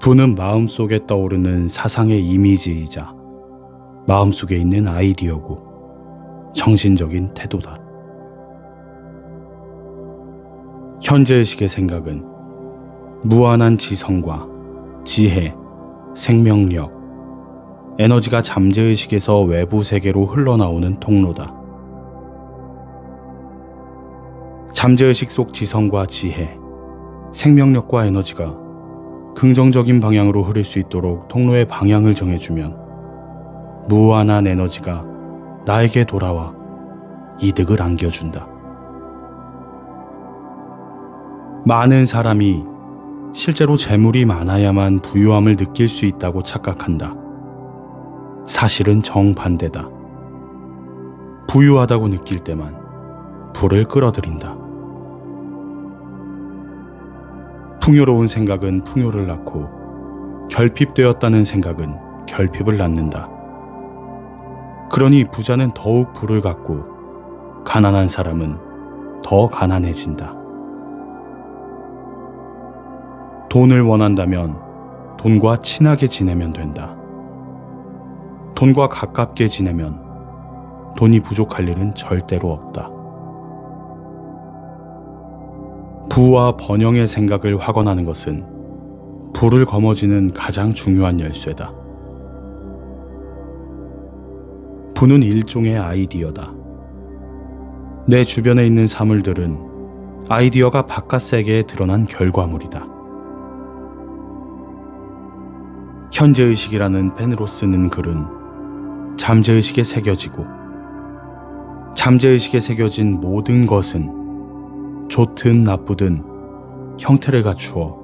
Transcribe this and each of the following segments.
부는 마음속에 떠오르는 사상의 이미지이자 마음속에 있는 아이디어고 정신적인 태도다. 현재의식의 생각은 무한한 지성과 지혜, 생명력, 에너지가 잠재의식에서 외부 세계로 흘러나오는 통로다. 잠재의식 속 지성과 지혜, 생명력과 에너지가 긍정적인 방향으로 흐를 수 있도록 통로의 방향을 정해주면 무한한 에너지가 나에게 돌아와 이득을 안겨준다. 많은 사람이 실제로 재물이 많아야만 부유함을 느낄 수 있다고 착각한다. 사실은 정반대다. 부유하다고 느낄 때만 부를 끌어들인다. 풍요로운 생각은 풍요를 낳고 결핍되었다는 생각은 결핍을 낳는다. 그러니 부자는 더욱 부를 갖고 가난한 사람은 더 가난해진다. 돈을 원한다면 돈과 친하게 지내면 된다. 돈과 가깝게 지내면 돈이 부족할 일은 절대로 없다. 부와 번영의 생각을 확언하는 것은 부를 거머쥐는 가장 중요한 열쇠다. 부는 일종의 아이디어다. 내 주변에 있는 사물들은 아이디어가 바깥 세계에 드러난 결과물이다. 현재의식이라는 펜으로 쓰는 글은 잠재의식에 새겨지고 잠재의식에 새겨진 모든 것은 좋든 나쁘든 형태를 갖추어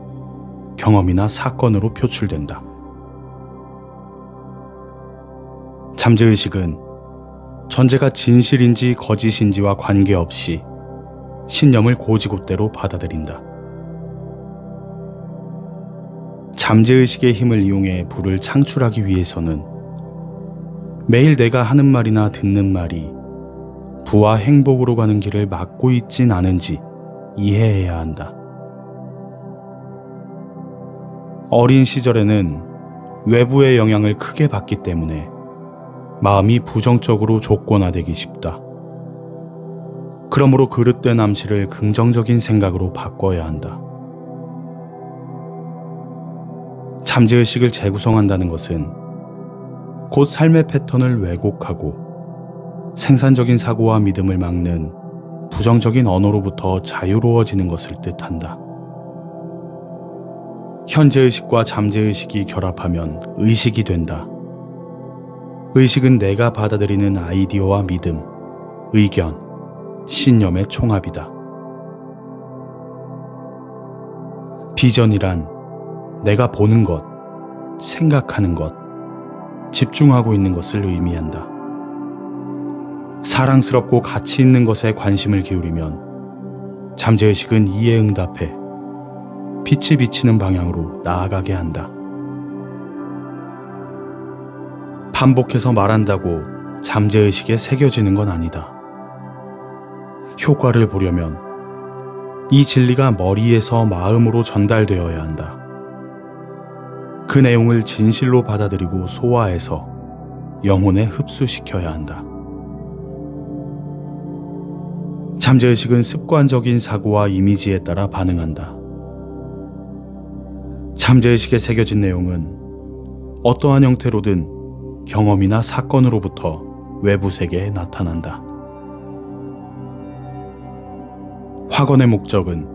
경험이나 사건으로 표출된다. 잠재의식은 전제가 진실인지 거짓인지와 관계없이 신념을 고지곳대로 받아들인다. 잠재의식의 힘을 이용해 부를 창출하기 위해서는 매일 내가 하는 말이나 듣는 말이 부와 행복으로 가는 길을 막고 있진 않은지 이해해야 한다. 어린 시절에는 외부의 영향을 크게 받기 때문에 마음이 부정적으로 조건화되기 쉽다. 그러므로 그릇된 암시를 긍정적인 생각으로 바꿔야 한다. 잠재의식을 재구성한다는 것은 곧 삶의 패턴을 왜곡하고 생산적인 사고와 믿음을 막는 부정적인 언어로부터 자유로워지는 것을 뜻한다. 현재의식과 잠재의식이 결합하면 의식이 된다. 의식은 내가 받아들이는 아이디어와 믿음, 의견, 신념의 총합이다. 비전이란 내가 보는 것, 생각하는 것, 집중하고 있는 것을 의미한다. 사랑스럽고 가치 있는 것에 관심을 기울이면 잠재의식은 이에 응답해 빛이 비치는 방향으로 나아가게 한다. 반복해서 말한다고 잠재의식에 새겨지는 건 아니다. 효과를 보려면 이 진리가 머리에서 마음으로 전달되어야 한다. 그 내용을 진실로 받아들이고 소화해서 영혼에 흡수시켜야 한다. 잠재의식은 습관적인 사고와 이미지에 따라 반응한다. 잠재의식에 새겨진 내용은 어떠한 형태로든 경험이나 사건으로부터 외부 세계에 나타난다. 확언의 목적은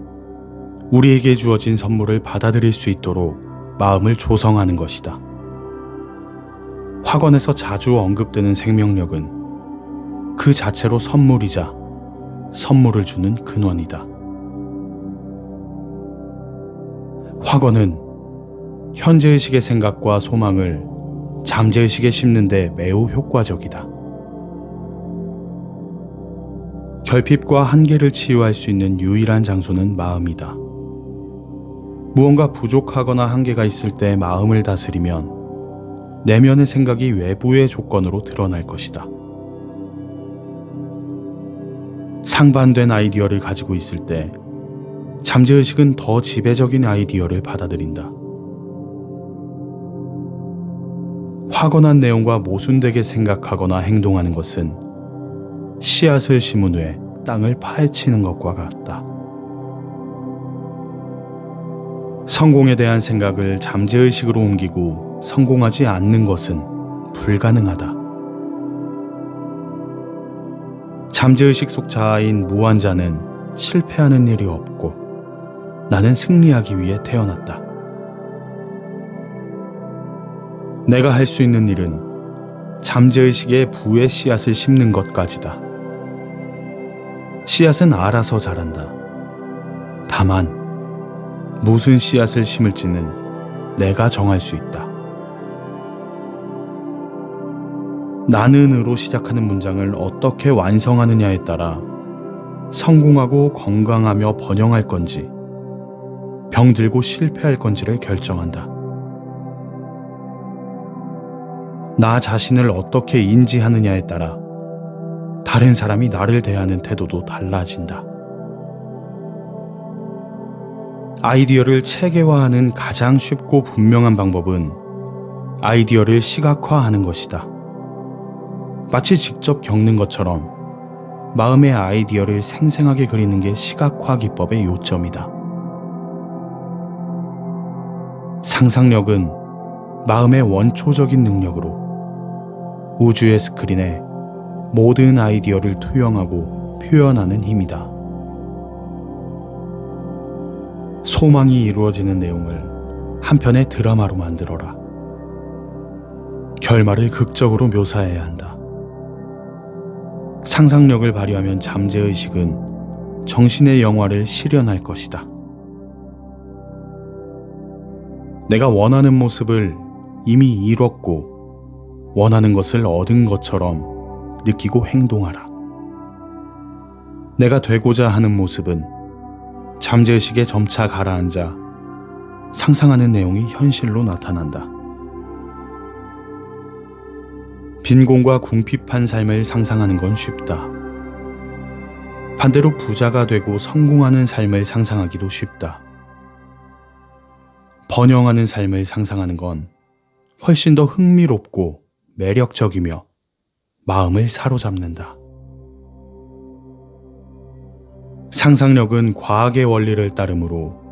우리에게 주어진 선물을 받아들일 수 있도록 마음을 조성하는 것이다. 확언에서 자주 언급되는 생명력은 그 자체로 선물이자 선물을 주는 근원이다. 확언은 현재의식의 생각과 소망을 잠재의식에 심는 데 매우 효과적이다. 결핍과 한계를 치유할 수 있는 유일한 장소는 마음이다. 무언가 부족하거나 한계가 있을 때 마음을 다스리면 내면의 생각이 외부의 조건으로 드러날 것이다. 상반된 아이디어를 가지고 있을 때 잠재의식은 더 지배적인 아이디어를 받아들인다. 확언한 내용과 모순되게 생각하거나 행동하는 것은 씨앗을 심은 후에 땅을 파헤치는 것과 같다. 성공에 대한 생각을 잠재의식으로 옮기고 성공하지 않는 것은 불가능하다. 잠재의식 속 자아인 무한자는 실패하는 일이 없고 나는 승리하기 위해 태어났다. 내가 할 수 있는 일은 잠재의식의 부의 씨앗을 심는 것까지다. 씨앗은 알아서 자란다. 다만 무슨 씨앗을 심을지는 내가 정할 수 있다. 나는으로 시작하는 문장을 어떻게 완성하느냐에 따라 성공하고 건강하며 번영할 건지 병들고 실패할 건지를 결정한다. 나 자신을 어떻게 인지하느냐에 따라 다른 사람이 나를 대하는 태도도 달라진다. 아이디어를 체계화하는 가장 쉽고 분명한 방법은 아이디어를 시각화하는 것이다. 마치 직접 겪는 것처럼 마음의 아이디어를 생생하게 그리는 게 시각화 기법의 요점이다. 상상력은 마음의 원초적인 능력으로 우주의 스크린에 모든 아이디어를 투영하고 표현하는 힘이다. 소망이 이루어지는 내용을 한 편의 드라마로 만들어라. 결말을 극적으로 묘사해야 한다. 상상력을 발휘하면 잠재의식은 정신의 영화를 실현할 것이다. 내가 원하는 모습을 이미 이뤘고 원하는 것을 얻은 것처럼 느끼고 행동하라. 내가 되고자 하는 모습은 잠재의식에 점차 가라앉아 상상하는 내용이 현실로 나타난다. 빈곤과 궁핍한 삶을 상상하는 건 쉽다. 반대로 부자가 되고 성공하는 삶을 상상하기도 쉽다. 번영하는 삶을 상상하는 건 훨씬 더 흥미롭고 매력적이며 마음을 사로잡는다. 상상력은 과학의 원리를 따르므로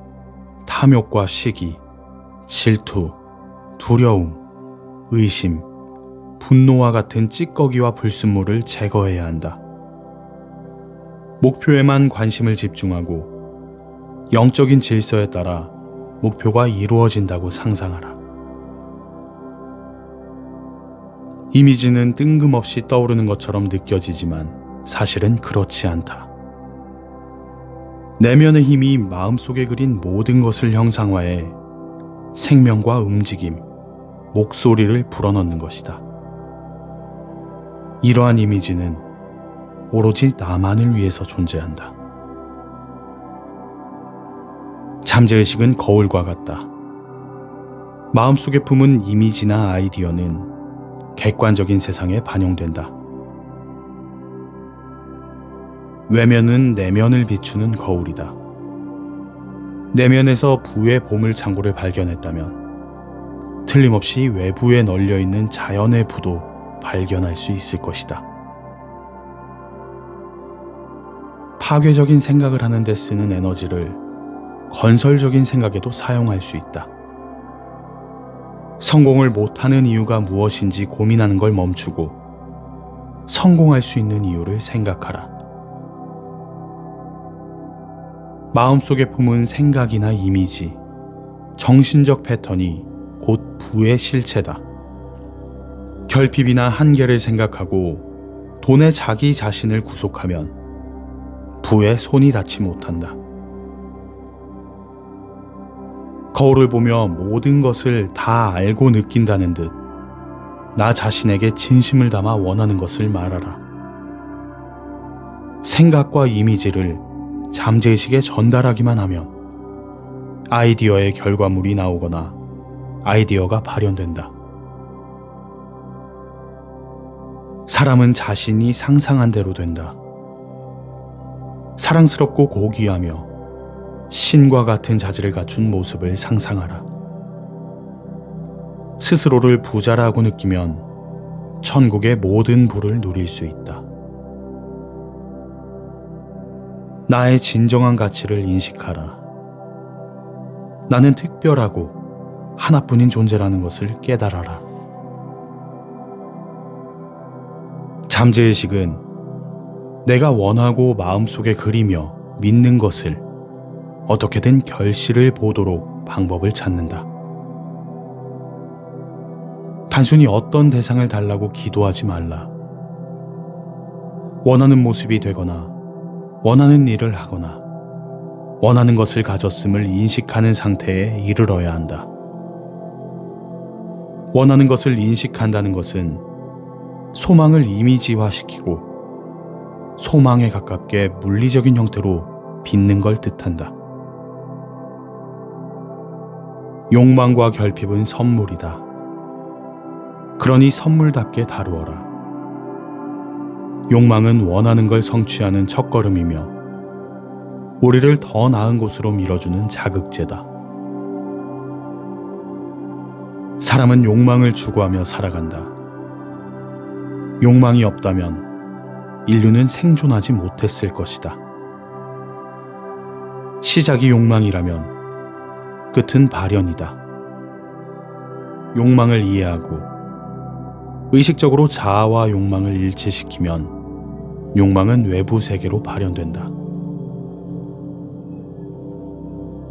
탐욕과 시기, 질투, 두려움, 의심, 분노와 같은 찌꺼기와 불순물을 제거해야 한다. 목표에만 관심을 집중하고 영적인 질서에 따라 목표가 이루어진다고 상상하라. 이미지는 뜬금없이 떠오르는 것처럼 느껴지지만 사실은 그렇지 않다. 내면의 힘이 마음속에 그린 모든 것을 형상화해 생명과 움직임, 목소리를 불어넣는 것이다. 이러한 이미지는 오로지 나만을 위해서 존재한다. 잠재의식은 거울과 같다. 마음속에 품은 이미지나 아이디어는 객관적인 세상에 반영된다. 외면은 내면을 비추는 거울이다. 내면에서 부의 보물창고를 발견했다면 틀림없이 외부에 널려있는 자연의 부도 발견할 수 있을 것이다. 파괴적인 생각을 하는 데 쓰는 에너지를 건설적인 생각에도 사용할 수 있다. 성공을 못하는 이유가 무엇인지 고민하는 걸 멈추고 성공할 수 있는 이유를 생각하라. 마음속에 품은 생각이나 이미지, 정신적 패턴이 곧 부의 실체다. 결핍이나 한계를 생각하고 돈에 자기 자신을 구속하면 부에 손이 닿지 못한다. 거울을 보며 모든 것을 다 알고 느낀다는 듯 나 자신에게 진심을 담아 원하는 것을 말하라. 생각과 이미지를 잠재의식에 전달하기만 하면 아이디어의 결과물이 나오거나 아이디어가 발현된다. 사람은 자신이 상상한 대로 된다. 사랑스럽고 고귀하며 신과 같은 자질을 갖춘 모습을 상상하라. 스스로를 부자라고 느끼면 천국의 모든 부를 누릴 수 있다. 나의 진정한 가치를 인식하라. 나는 특별하고 하나뿐인 존재라는 것을 깨달아라. 잠재의식은 내가 원하고 마음속에 그리며 믿는 것을 어떻게든 결실을 보도록 방법을 찾는다. 단순히 어떤 대상을 달라고 기도하지 말라. 원하는 모습이 되거나 원하는 일을 하거나 원하는 것을 가졌음을 인식하는 상태에 이르러야 한다. 원하는 것을 인식한다는 것은 소망을 이미지화시키고 소망에 가깝게 물리적인 형태로 빚는 걸 뜻한다. 욕망과 결핍은 선물이다. 그러니 선물답게 다루어라. 욕망은 원하는 걸 성취하는 첫걸음이며 우리를 더 나은 곳으로 밀어주는 자극제다. 사람은 욕망을 추구하며 살아간다. 욕망이 없다면 인류는 생존하지 못했을 것이다. 시작이 욕망이라면 끝은 발현이다. 욕망을 이해하고 의식적으로 자아와 욕망을 일치시키면 욕망은 외부 세계로 발현된다.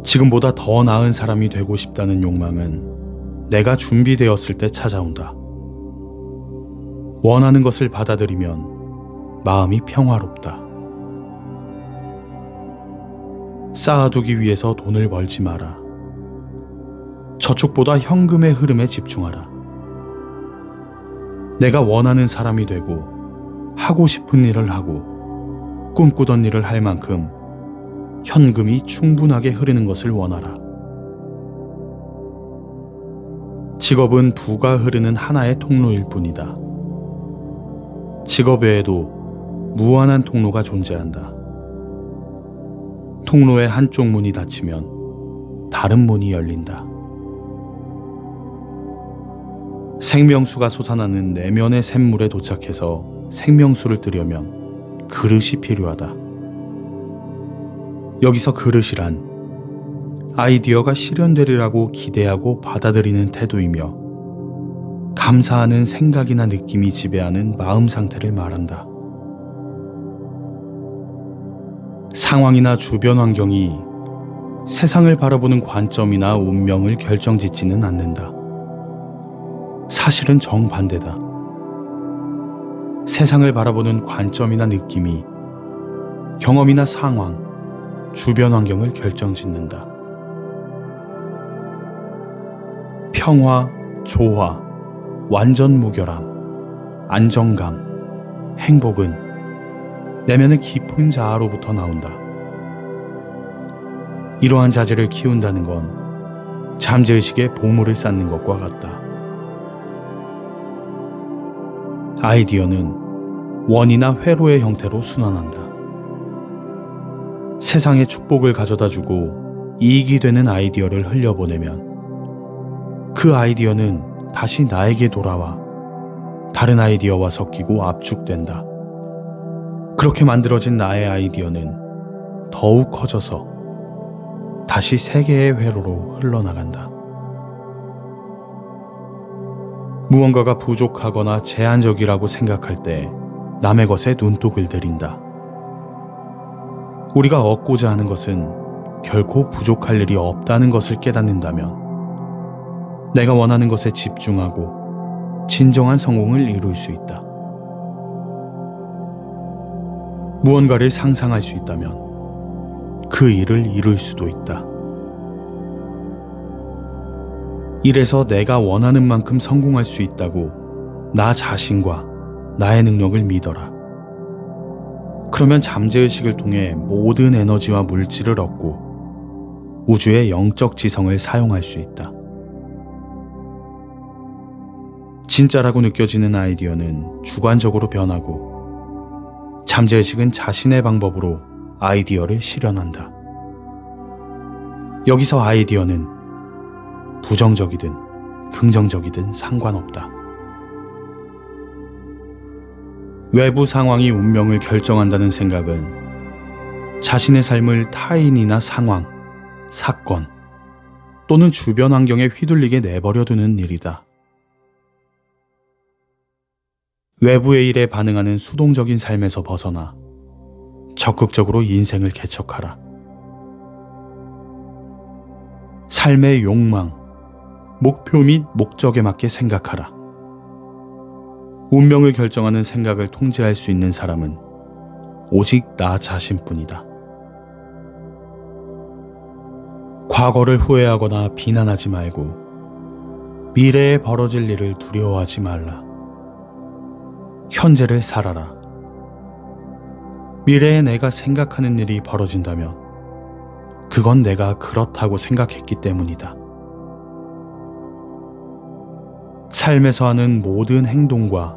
지금보다 더 나은 사람이 되고 싶다는 욕망은 내가 준비되었을 때 찾아온다. 원하는 것을 받아들이면 마음이 평화롭다. 쌓아두기 위해서 돈을 벌지 마라. 저축보다 현금의 흐름에 집중하라. 내가 원하는 사람이 되고 하고 싶은 일을 하고 꿈꾸던 일을 할 만큼 현금이 충분하게 흐르는 것을 원하라. 직업은 부가 흐르는 하나의 통로일 뿐이다. 직업 외에도 무한한 통로가 존재한다. 통로의 한쪽 문이 닫히면 다른 문이 열린다. 생명수가 솟아나는 내면의 샘물에 도착해서 생명수를 뜨려면 그릇이 필요하다. 여기서 그릇이란 아이디어가 실현되리라고 기대하고 받아들이는 태도이며 감사하는 생각이나 느낌이 지배하는 마음 상태를 말한다. 상황이나 주변 환경이 세상을 바라보는 관점이나 운명을 결정짓지는 않는다. 사실은 정반대다. 세상을 바라보는 관점이나 느낌이 경험이나 상황, 주변 환경을 결정짓는다. 평화, 조화, 완전 무결함, 안정감, 행복은 내면의 깊은 자아로부터 나온다. 이러한 자질을 키운다는 건 잠재의식에 보물을 쌓는 것과 같다. 아이디어는 원이나 회로의 형태로 순환한다. 세상에 축복을 가져다주고 이익이 되는 아이디어를 흘려보내면 그 아이디어는 다시 나에게 돌아와 다른 아이디어와 섞이고 압축된다. 그렇게 만들어진 나의 아이디어는 더욱 커져서 다시 세계의 회로로 흘러나간다. 무언가가 부족하거나 제한적이라고 생각할 때 남의 것에 눈독을 들인다. 우리가 얻고자 하는 것은 결코 부족할 일이 없다는 것을 깨닫는다면 내가 원하는 것에 집중하고 진정한 성공을 이룰 수 있다. 무언가를 상상할 수 있다면 그 일을 이룰 수도 있다. 이래서 내가 원하는 만큼 성공할 수 있다고 나 자신과 나의 능력을 믿어라. 그러면 잠재의식을 통해 모든 에너지와 물질을 얻고 우주의 영적 지성을 사용할 수 있다. 진짜라고 느껴지는 아이디어는 주관적으로 변하고 잠재의식은 자신의 방법으로 아이디어를 실현한다. 여기서 아이디어는 부정적이든 긍정적이든 상관없다. 외부 상황이 운명을 결정한다는 생각은 자신의 삶을 타인이나 상황, 사건 또는 주변 환경에 휘둘리게 내버려두는 일이다. 외부의 일에 반응하는 수동적인 삶에서 벗어나 적극적으로 인생을 개척하라. 삶의 욕망, 목표 및 목적에 맞게 생각하라. 운명을 결정하는 생각을 통제할 수 있는 사람은 오직 나 자신뿐이다. 과거를 후회하거나 비난하지 말고 미래에 벌어질 일을 두려워하지 말라. 현재를 살아라. 미래에 내가 생각하는 일이 벌어진다면 그건 내가 그렇다고 생각했기 때문이다. 삶에서 하는 모든 행동과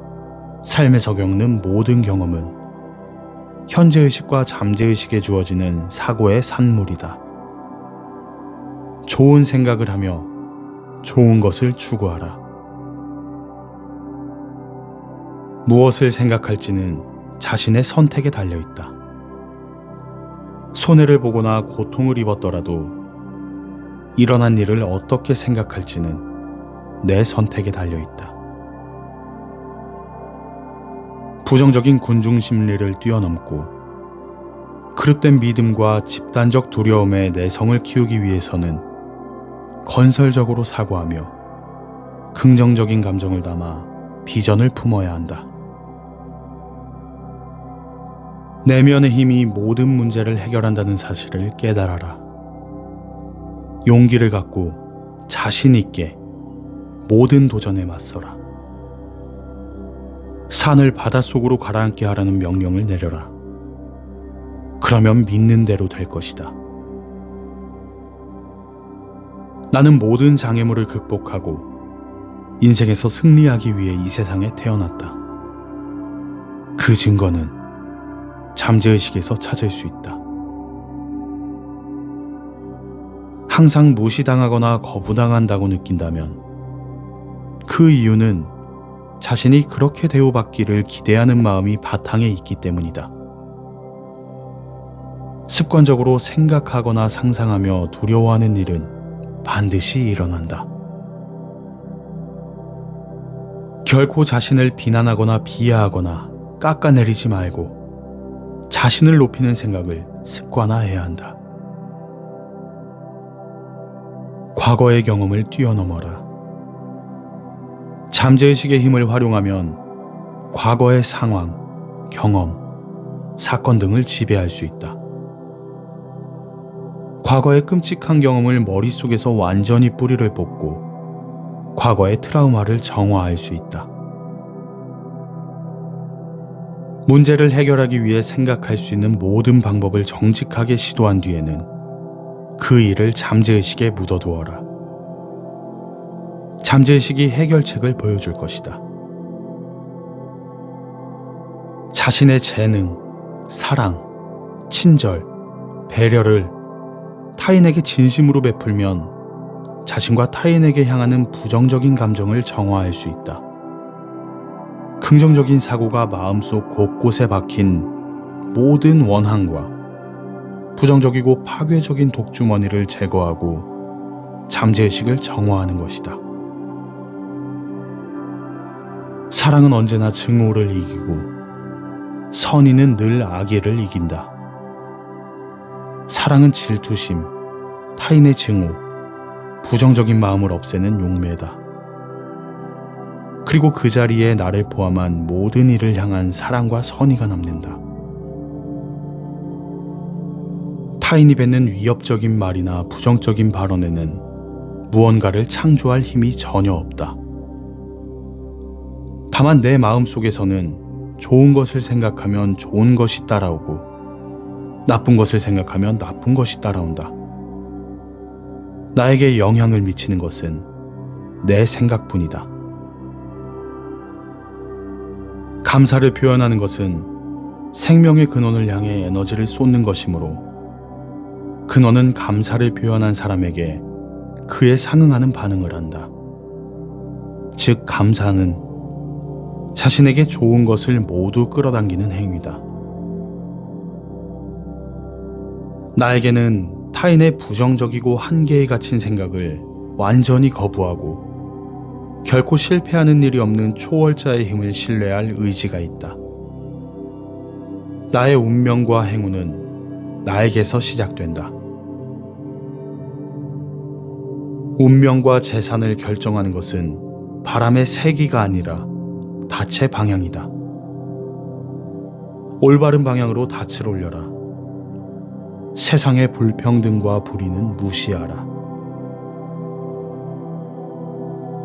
삶에서 겪는 모든 경험은 현재의식과 잠재의식에 주어지는 사고의 산물이다. 좋은 생각을 하며 좋은 것을 추구하라. 무엇을 생각할지는 자신의 선택에 달려있다. 손해를 보거나 고통을 입었더라도 일어난 일을 어떻게 생각할지는 내 선택에 달려있다. 부정적인 군중 심리를 뛰어넘고 그릇된 믿음과 집단적 두려움의 내성을 키우기 위해서는 건설적으로 사고하며 긍정적인 감정을 담아 비전을 품어야 한다. 내면의 힘이 모든 문제를 해결한다는 사실을 깨달아라. 용기를 갖고 자신 있게 모든 도전에 맞서라. 산을 바닷속으로 가라앉게 하라는 명령을 내려라. 그러면 믿는 대로 될 것이다. 나는 모든 장애물을 극복하고 인생에서 승리하기 위해 이 세상에 태어났다. 그 증거는 잠재의식에서 찾을 수 있다. 항상 무시당하거나 거부당한다고 느낀다면 그 이유는 자신이 그렇게 대우받기를 기대하는 마음이 바탕에 있기 때문이다. 습관적으로 생각하거나 상상하며 두려워하는 일은 반드시 일어난다. 결코 자신을 비난하거나 비하하거나 깎아내리지 말고 자신을 높이는 생각을 습관화해야 한다. 과거의 경험을 뛰어넘어라. 잠재의식의 힘을 활용하면 과거의 상황, 경험, 사건 등을 지배할 수 있다. 과거의 끔찍한 경험을 머릿속에서 완전히 뿌리를 뽑고 과거의 트라우마를 정화할 수 있다. 문제를 해결하기 위해 생각할 수 있는 모든 방법을 정직하게 시도한 뒤에는 그 일을 잠재의식에 묻어두어라. 잠재의식이 해결책을 보여줄 것이다. 자신의 재능, 사랑, 친절, 배려를 타인에게 진심으로 베풀면 자신과 타인에게 향하는 부정적인 감정을 정화할 수 있다. 긍정적인 사고가 마음속 곳곳에 박힌 모든 원한과 부정적이고 파괴적인 독주머니를 제거하고 잠재의식을 정화하는 것이다. 사랑은 언제나 증오를 이기고 선의는 늘 악의를 이긴다. 사랑은 질투심, 타인의 증오, 부정적인 마음을 없애는 용매다. 그리고 그 자리에 나를 포함한 모든 이를 향한 사랑과 선의가 남는다. 타인이 뱉는 위협적인 말이나 부정적인 발언에는 무언가를 창조할 힘이 전혀 없다. 다만 내 마음속에서는 좋은 것을 생각하면 좋은 것이 따라오고 나쁜 것을 생각하면 나쁜 것이 따라온다. 나에게 영향을 미치는 것은 내 생각뿐이다. 감사를 표현하는 것은 생명의 근원을 향해 에너지를 쏟는 것이므로 근원은 감사를 표현한 사람에게 그에 상응하는 반응을 한다. 즉 감사는 자신에게 좋은 것을 모두 끌어당기는 행위다. 나에게는 타인의 부정적이고 한계에 갇힌 생각을 완전히 거부하고 결코 실패하는 일이 없는 초월자의 힘을 신뢰할 의지가 있다. 나의 운명과 행운은 나에게서 시작된다. 운명과 재산을 결정하는 것은 바람의 세기가 아니라 닻의 방향이다. 올바른 방향으로 닻을 올려라. 세상의 불평등과 불의는 무시하라.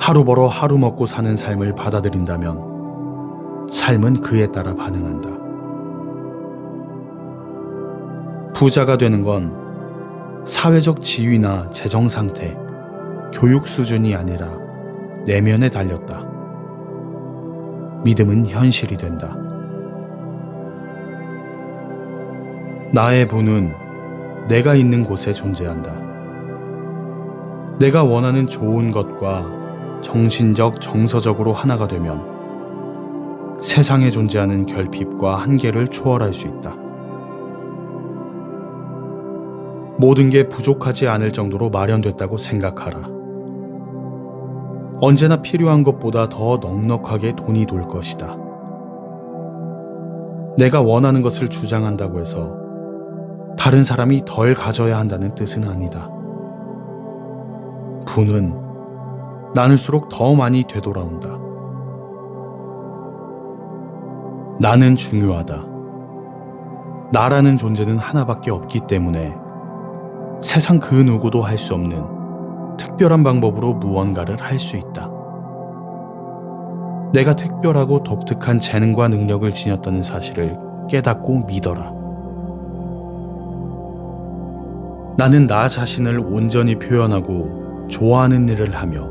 하루 벌어 하루 먹고 사는 삶을 받아들인다면 삶은 그에 따라 반응한다. 부자가 되는 건 사회적 지위나 재정 상태, 교육 수준이 아니라 내면에 달렸다. 믿음은 현실이 된다. 나의 부는 내가 있는 곳에 존재한다. 내가 원하는 좋은 것과 정신적, 정서적으로 하나가 되면 세상에 존재하는 결핍과 한계를 초월할 수 있다. 모든 게 부족하지 않을 정도로 마련됐다고 생각하라. 언제나 필요한 것보다 더 넉넉하게 돈이 돌 것이다. 내가 원하는 것을 주장한다고 해서 다른 사람이 덜 가져야 한다는 뜻은 아니다. 부는 나눌수록 더 많이 되돌아온다. 나는 중요하다. 나라는 존재는 하나밖에 없기 때문에 세상 그 누구도 할 수 없는 특별한 방법으로 무언가를 할 수 있다. 내가 특별하고 독특한 재능과 능력을 지녔다는 사실을 깨닫고 믿어라. 나는 나 자신을 온전히 표현하고 좋아하는 일을 하며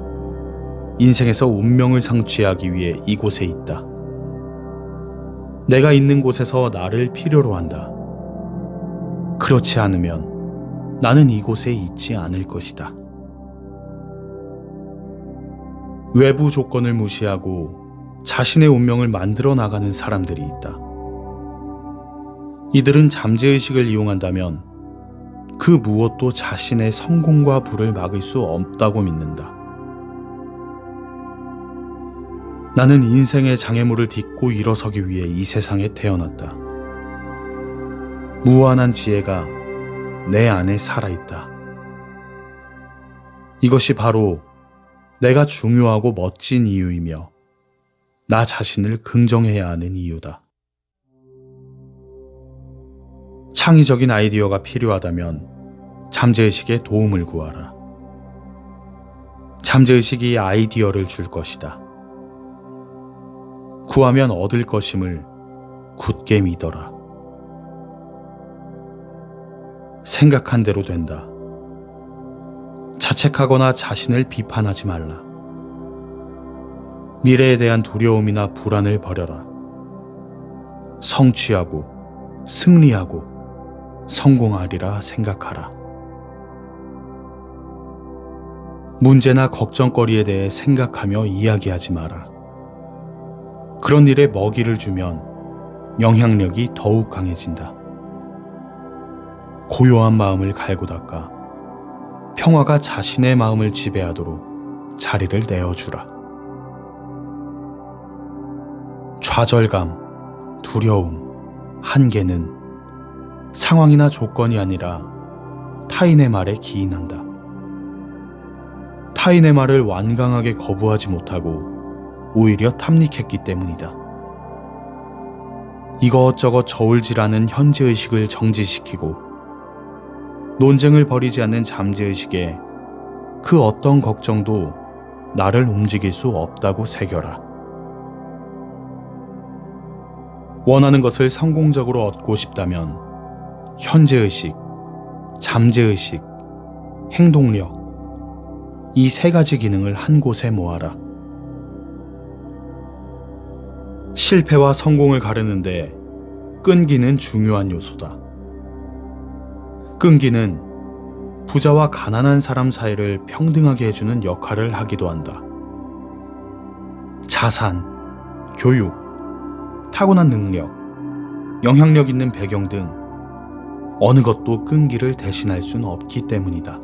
인생에서 운명을 성취하기 위해 이곳에 있다. 내가 있는 곳에서 나를 필요로 한다. 그렇지 않으면 나는 이곳에 있지 않을 것이다. 외부 조건을 무시하고 자신의 운명을 만들어 나가는 사람들이 있다. 이들은 잠재의식을 이용한다면 그 무엇도 자신의 성공과 부를 막을 수 없다고 믿는다. 나는 인생의 장애물을 딛고 일어서기 위해 이 세상에 태어났다. 무한한 지혜가 내 안에 살아있다. 이것이 바로 내가 중요하고 멋진 이유이며 나 자신을 긍정해야 하는 이유다. 창의적인 아이디어가 필요하다면 잠재의식에 도움을 구하라. 잠재의식이 아이디어를 줄 것이다. 구하면 얻을 것임을 굳게 믿어라. 생각한 대로 된다. 자책하거나 자신을 비판하지 말라. 미래에 대한 두려움이나 불안을 버려라. 성취하고 승리하고 성공하리라 생각하라. 문제나 걱정거리에 대해 생각하며 이야기하지 마라. 그런 일에 먹이를 주면 영향력이 더욱 강해진다. 고요한 마음을 갈고 닦아 평화가 자신의 마음을 지배하도록 자리를 내어주라. 좌절감, 두려움, 한계는 상황이나 조건이 아니라 타인의 말에 기인한다. 타인의 말을 완강하게 거부하지 못하고 오히려 탐닉했기 때문이다. 이것저것 저울질하는 현재의식을 정지시키고 논쟁을 벌이지 않는 잠재의식에 그 어떤 걱정도 나를 움직일 수 없다고 새겨라. 원하는 것을 성공적으로 얻고 싶다면 현재의식, 잠재의식, 행동력 이 세 가지 기능을 한 곳에 모아라. 실패와 성공을 가르는데 끈기는 중요한 요소다. 끈기는 부자와 가난한 사람 사이를 평등하게 해주는 역할을 하기도 한다. 자산, 교육, 타고난 능력, 영향력 있는 배경 등 어느 것도 끈기를 대신할 수는 없기 때문이다.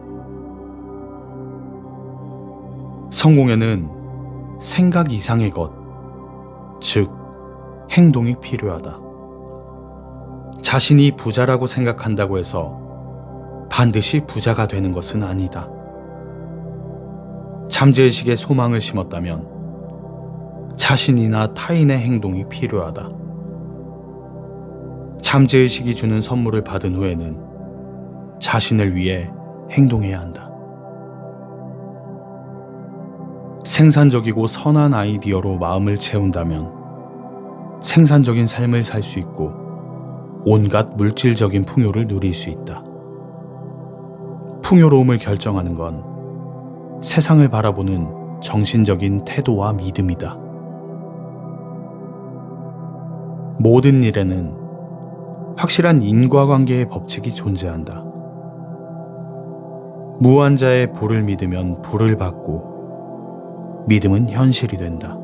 성공에는 생각 이상의 것, 즉 행동이 필요하다. 자신이 부자라고 생각한다고 해서 반드시 부자가 되는 것은 아니다. 잠재의식에 소망을 심었다면 자신이나 타인의 행동이 필요하다. 잠재의식이 주는 선물을 받은 후에는 자신을 위해 행동해야 한다. 생산적이고 선한 아이디어로 마음을 채운다면 생산적인 삶을 살 수 있고 온갖 물질적인 풍요를 누릴 수 있다. 풍요로움을 결정하는 건 세상을 바라보는 정신적인 태도와 믿음이다. 모든 일에는 확실한 인과관계의 법칙이 존재한다. 무한자의 부를 믿으면 부를 받고 믿음은 현실이 된다.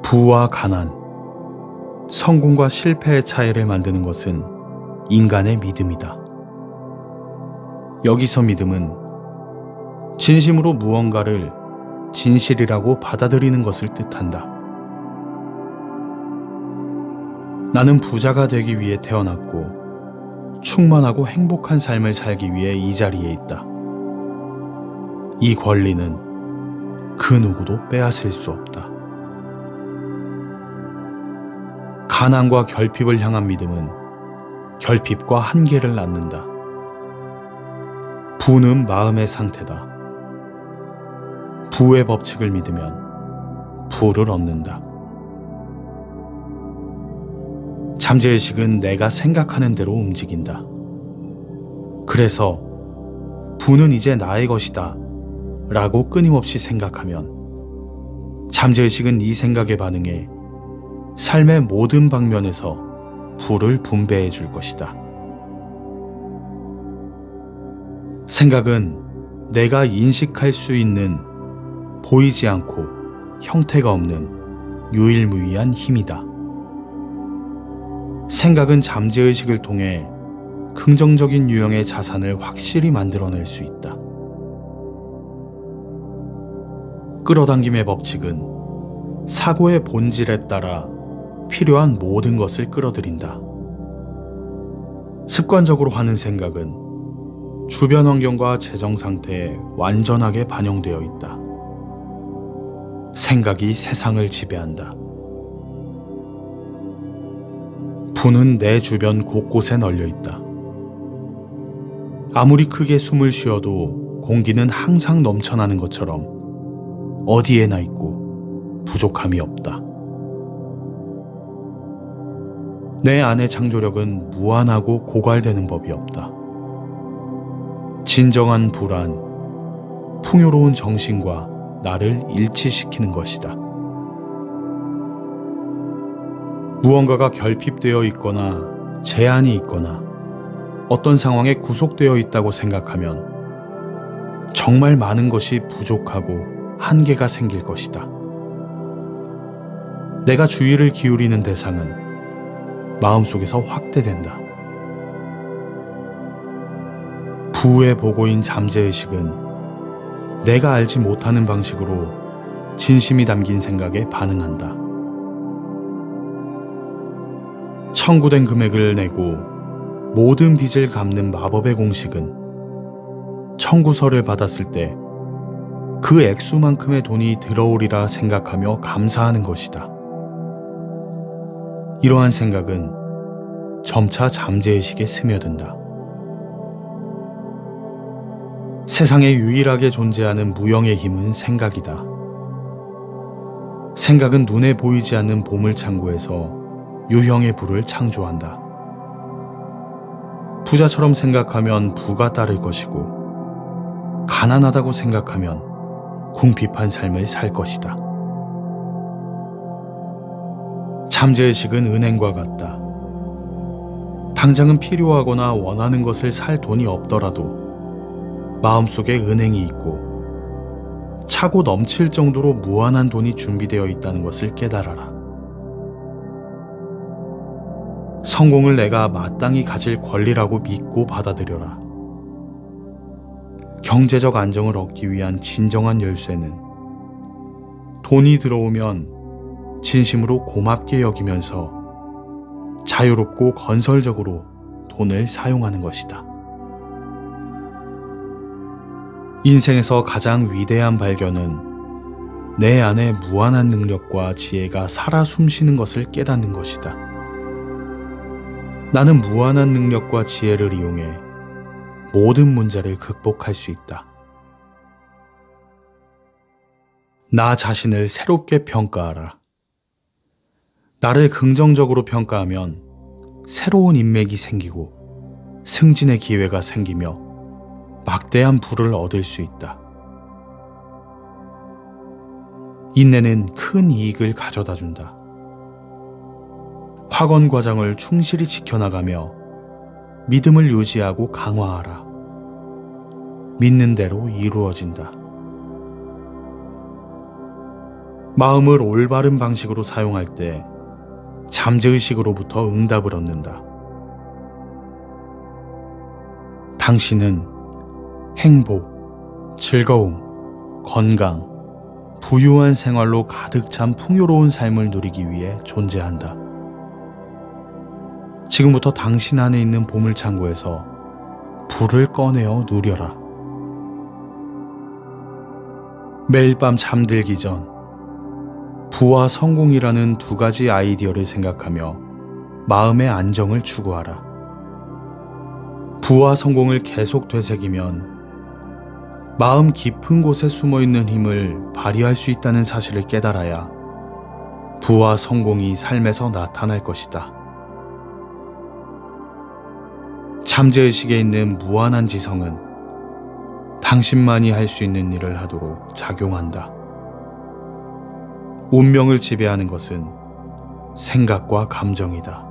부와 가난, 성공과 실패의 차이를 만드는 것은 인간의 믿음이다. 여기서 믿음은 진심으로 무언가를 진실이라고 받아들이는 것을 뜻한다. 나는 부자가 되기 위해 태어났고 충만하고 행복한 삶을 살기 위해 이 자리에 있다. 이 권리는 그 누구도 빼앗을 수 없다. 가난과 결핍을 향한 믿음은 결핍과 한계를 낳는다. 부는 마음의 상태다. 부의 법칙을 믿으면 부를 얻는다. 잠재의식은 내가 생각하는 대로 움직인다. 그래서 부는 이제 나의 것이다 라고 끊임없이 생각하면 잠재의식은 이 생각에 반응해 삶의 모든 방면에서 부를 분배해 줄 것이다. 생각은 내가 인식할 수 있는 보이지 않고 형태가 없는 유일무이한 힘이다. 생각은 잠재의식을 통해 긍정적인 유형의 자산을 확실히 만들어낼 수 있다. 끌어당김의 법칙은 사고의 본질에 따라 필요한 모든 것을 끌어들인다. 습관적으로 하는 생각은 주변 환경과 재정 상태에 완전하게 반영되어 있다. 생각이 세상을 지배한다. 부는 내 주변 곳곳에 널려 있다. 아무리 크게 숨을 쉬어도 공기는 항상 넘쳐나는 것처럼 어디에나 있고 부족함이 없다. 내 안의 창조력은 무한하고 고갈되는 법이 없다. 진정한 부란 풍요로운 정신과 나를 일치시키는 것이다. 무언가가 결핍되어 있거나 제한이 있거나 어떤 상황에 구속되어 있다고 생각하면 정말 많은 것이 부족하고 한계가 생길 것이다. 내가 주의를 기울이는 대상은 마음속에서 확대된다. 부의 보고인 잠재의식은 내가 알지 못하는 방식으로 진심이 담긴 생각에 반응한다. 청구된 금액을 내고 모든 빚을 갚는 마법의 공식은 청구서를 받았을 때 그 액수만큼의 돈이 들어오리라 생각하며 감사하는 것이다. 이러한 생각은 점차 잠재의식에 스며든다. 세상에 유일하게 존재하는 무형의 힘은 생각이다. 생각은 눈에 보이지 않는 보물창고에서 유형의 부를 창조한다. 부자처럼 생각하면 부가 따를 것이고, 가난하다고 생각하면 궁핍한 삶을 살 것이다. 잠재의식은 은행과 같다. 당장은 필요하거나 원하는 것을 살 돈이 없더라도 마음속에 은행이 있고 차고 넘칠 정도로 무한한 돈이 준비되어 있다는 것을 깨달아라. 성공을 내가 마땅히 가질 권리라고 믿고 받아들여라. 경제적 안정을 얻기 위한 진정한 열쇠는 돈이 들어오면 진심으로 고맙게 여기면서 자유롭고 건설적으로 돈을 사용하는 것이다. 인생에서 가장 위대한 발견은 내 안에 무한한 능력과 지혜가 살아 숨쉬는 것을 깨닫는 것이다. 나는 무한한 능력과 지혜를 이용해 모든 문제를 극복할 수 있다. 나 자신을 새롭게 평가하라. 나를 긍정적으로 평가하면 새로운 인맥이 생기고 승진의 기회가 생기며 막대한 부를 얻을 수 있다. 인내는 큰 이익을 가져다 준다. 학원 과정을 충실히 지켜나가며 믿음을 유지하고 강화하라. 믿는 대로 이루어진다. 마음을 올바른 방식으로 사용할 때 잠재의식으로부터 응답을 얻는다. 당신은 행복, 즐거움, 건강, 부유한 생활로 가득 찬 풍요로운 삶을 누리기 위해 존재한다. 지금부터 당신 안에 있는 보물창고에서 불을 꺼내어 누려라. 매일 밤 잠들기 전 부와 성공이라는 두 가지 아이디어를 생각하며 마음의 안정을 추구하라. 부와 성공을 계속 되새기면 마음 깊은 곳에 숨어있는 힘을 발휘할 수 있다는 사실을 깨달아야 부와 성공이 삶에서 나타날 것이다. 잠재의식에 있는 무한한 지성은 당신만이 할 수 있는 일을 하도록 작용한다. 운명을 지배하는 것은 생각과 감정이다.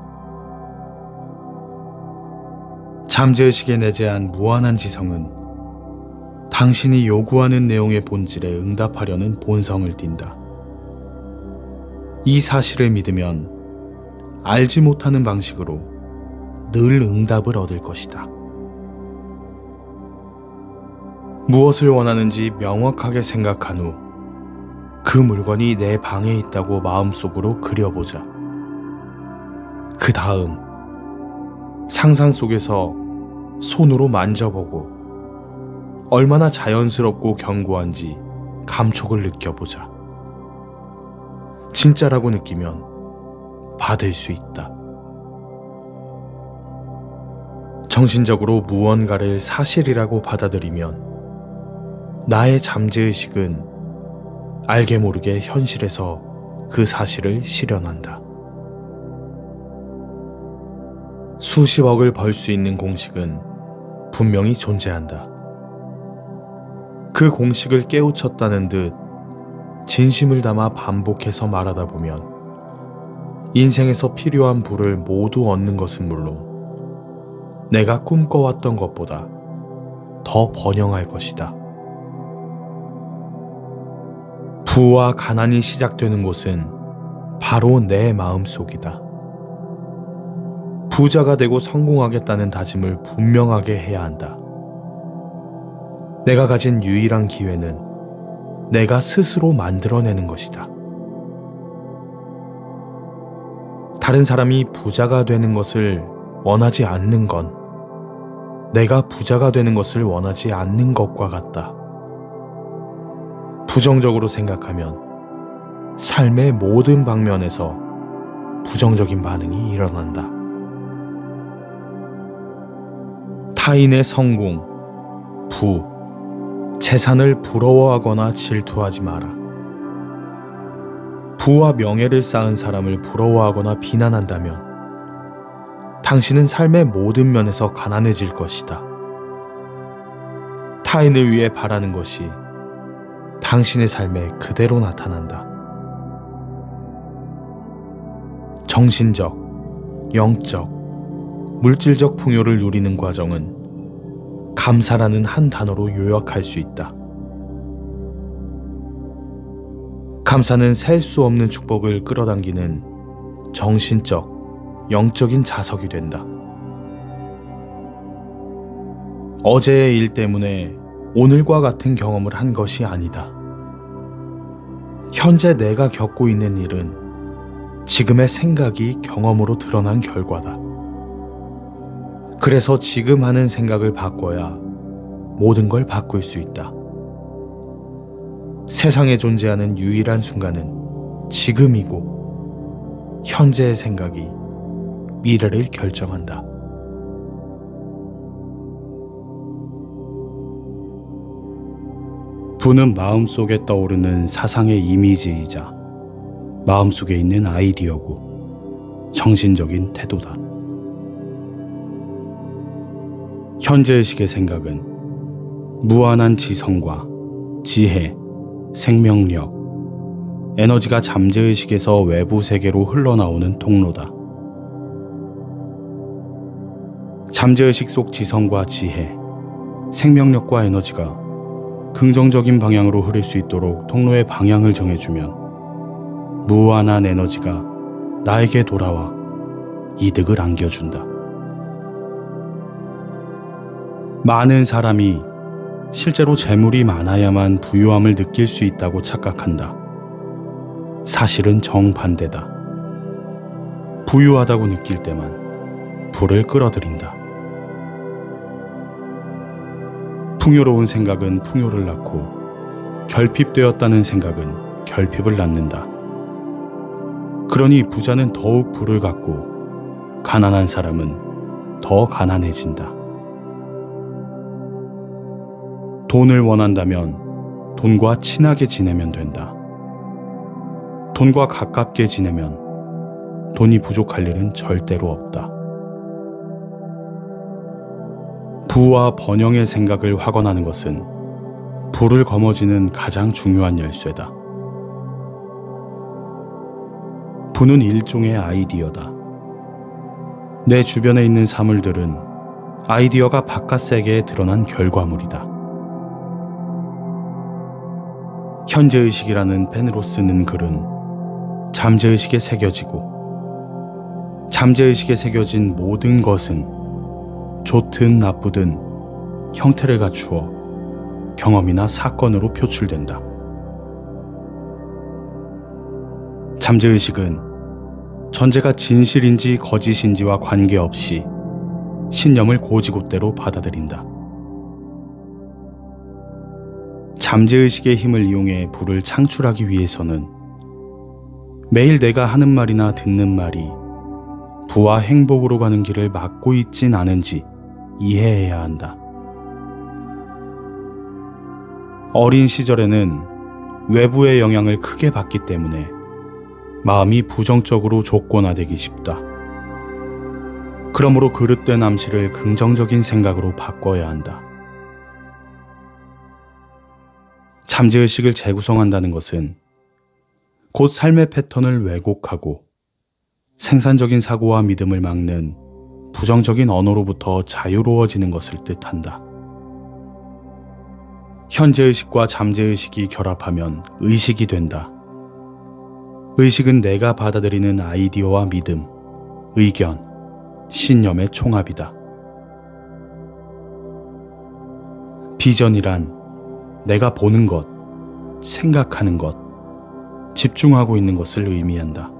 잠재의식에 내재한 무한한 지성은 당신이 요구하는 내용의 본질에 응답하려는 본성을 띈다. 이 사실을 믿으면 알지 못하는 방식으로 늘 응답을 얻을 것이다. 무엇을 원하는지 명확하게 생각한 후 그 물건이 내 방에 있다고 마음속으로 그려보자. 그 다음 상상 속에서 손으로 만져보고 얼마나 자연스럽고 견고한지 감촉을 느껴보자. 진짜라고 느끼면 받을 수 있다. 정신적으로 무언가를 사실이라고 받아들이면 나의 잠재의식은 알게 모르게 현실에서 그 사실을 실현한다. 수십억을 벌 수 있는 공식은 분명히 존재한다. 그 공식을 깨우쳤다는 듯 진심을 담아 반복해서 말하다 보면 인생에서 필요한 부를 모두 얻는 것은 물론 내가 꿈꿔왔던 것보다 더 번영할 것이다. 부와 가난이 시작되는 곳은 바로 내 마음속이다. 부자가 되고 성공하겠다는 다짐을 분명하게 해야 한다. 내가 가진 유일한 기회는 내가 스스로 만들어내는 것이다. 다른 사람이 부자가 되는 것을 원하지 않는 건 내가 부자가 되는 것을 원하지 않는 것과 같다. 부정적으로 생각하면 삶의 모든 방면에서 부정적인 반응이 일어난다. 타인의 성공, 부, 재산을 부러워하거나 질투하지 마라. 부와 명예를 쌓은 사람을 부러워하거나 비난한다면 당신은 삶의 모든 면에서 가난해질 것이다. 타인을 위해 바라는 것이 당신의 삶에 그대로 나타난다. 정신적, 영적, 물질적 풍요를 누리는 과정은 감사라는 한 단어로 요약할 수 있다. 감사는 셀 수 없는 축복을 끌어당기는 정신적, 영적인 자석이 된다. 어제의 일 때문에 오늘과 같은 경험을 한 것이 아니다. 현재 내가 겪고 있는 일은 지금의 생각이 경험으로 드러난 결과다. 그래서 지금 하는 생각을 바꿔야 모든 걸 바꿀 수 있다. 세상에 존재하는 유일한 순간은 지금이고 현재의 생각이 미래를 결정한다. 부는 마음속에 떠오르는 사상의 이미지이자 마음속에 있는 아이디어고 정신적인 태도다. 현재의식의 생각은 무한한 지성과 지혜, 생명력, 에너지가 잠재의식에서 외부 세계로 흘러나오는 통로다. 잠재의식 속 지성과 지혜, 생명력과 에너지가 긍정적인 방향으로 흐를 수 있도록 통로의 방향을 정해주면 무한한 에너지가 나에게 돌아와 이득을 안겨준다. 많은 사람이 실제로 재물이 많아야만 부유함을 느낄 수 있다고 착각한다. 사실은 정반대다. 부유하다고 느낄 때만 부를 끌어들인다. 풍요로운 생각은 풍요를 낳고 결핍되었다는 생각은 결핍을 낳는다. 그러니 부자는 더욱 부를 갖고 가난한 사람은 더 가난해진다. 돈을 원한다면 돈과 친하게 지내면 된다. 돈과 가깝게 지내면 돈이 부족할 일은 절대로 없다. 부와 번영의 생각을 확언하는 것은 부를 거머쥐는 가장 중요한 열쇠다. 부는 일종의 아이디어다. 내 주변에 있는 사물들은 아이디어가 바깥 세계에 드러난 결과물이다. 현재의식이라는 펜으로 쓰는 글은 잠재의식에 새겨지고 잠재의식에 새겨진 모든 것은 좋든 나쁘든 형태를 갖추어 경험이나 사건으로 표출된다. 잠재의식은 전제가 진실인지 거짓인지와 관계없이 신념을 고지곳대로 받아들인다. 잠재의식의 힘을 이용해 부를 창출하기 위해서는 매일 내가 하는 말이나 듣는 말이 부와 행복으로 가는 길을 막고 있진 않은지 이해해야 한다. 어린 시절에는 외부의 영향을 크게 받기 때문에 마음이 부정적으로 조건화되기 쉽다. 그러므로 그릇된 암시를 긍정적인 생각으로 바꿔야 한다. 잠재의식을 재구성한다는 것은 곧 삶의 패턴을 왜곡하고 생산적인 사고와 믿음을 막는 부정적인 언어로부터 자유로워지는 것을 뜻한다. 현재의식과 잠재의식이 결합하면 의식이 된다. 의식은 내가 받아들이는 아이디어와 믿음, 의견, 신념의 총합이다. 비전이란 내가 보는 것, 생각하는 것, 집중하고 있는 것을 의미한다.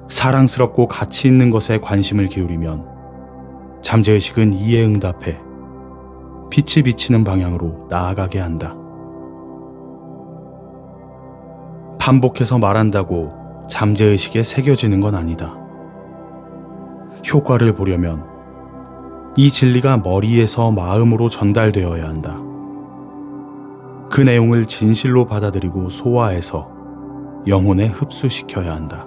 사랑스럽고 가치 있는 것에 관심을 기울이면 잠재의식은 이에 응답해 빛이 비치는 방향으로 나아가게 한다. 반복해서 말한다고 잠재의식에 새겨지는 건 아니다. 효과를 보려면 이 진리가 머리에서 마음으로 전달되어야 한다. 그 내용을 진실로 받아들이고 소화해서 영혼에 흡수시켜야 한다.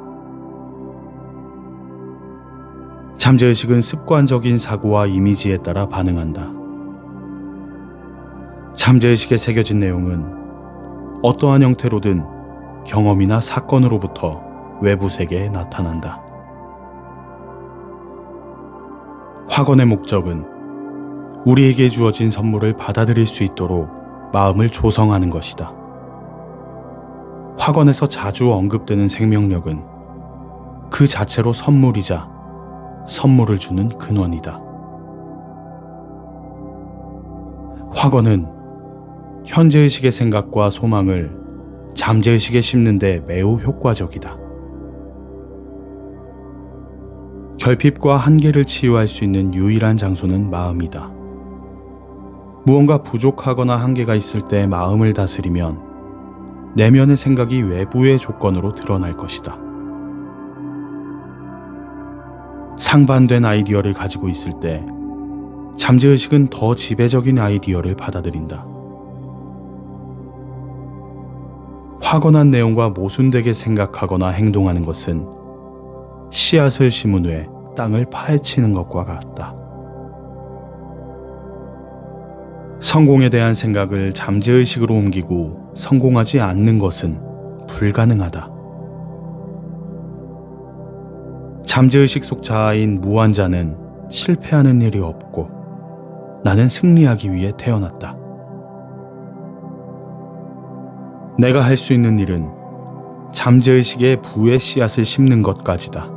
잠재의식은 습관적인 사고와 이미지에 따라 반응한다. 잠재의식에 새겨진 내용은 어떠한 형태로든 경험이나 사건으로부터 외부 세계에 나타난다. 확언의 목적은 우리에게 주어진 선물을 받아들일 수 있도록 마음을 조성하는 것이다. 학원에서 자주 언급되는 생명력은 그 자체로 선물이자 선물을 주는 근원이다. 학원은 현재의식의 생각과 소망을 잠재의식에 심는 데 매우 효과적이다. 결핍과 한계를 치유할 수 있는 유일한 장소는 마음이다. 무언가 부족하거나 한계가 있을 때 마음을 다스리면 내면의 생각이 외부의 조건으로 드러날 것이다. 상반된 아이디어를 가지고 있을 때 잠재의식은 더 지배적인 아이디어를 받아들인다. 확언한 내용과 모순되게 생각하거나 행동하는 것은 씨앗을 심은 후에 땅을 파헤치는 것과 같다. 성공에 대한 생각을 잠재의식으로 옮기고 성공하지 않는 것은 불가능하다. 잠재의식 속 자아인 무한자는 실패하는 일이 없고 나는 승리하기 위해 태어났다. 내가 할 수 있는 일은 잠재의식의 부의 씨앗을 심는 것까지다.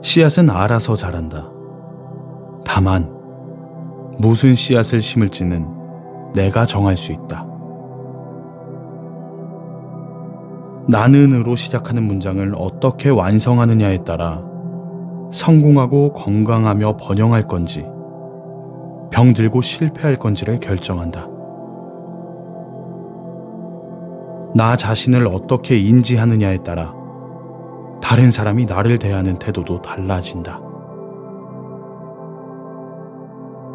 씨앗은 알아서 자란다. 다만 무슨 씨앗을 심을지는 내가 정할 수 있다. 나는으로 시작하는 문장을 어떻게 완성하느냐에 따라 성공하고 건강하며 번영할 건지 병들고 실패할 건지를 결정한다. 나 자신을 어떻게 인지하느냐에 따라 다른 사람이 나를 대하는 태도도 달라진다.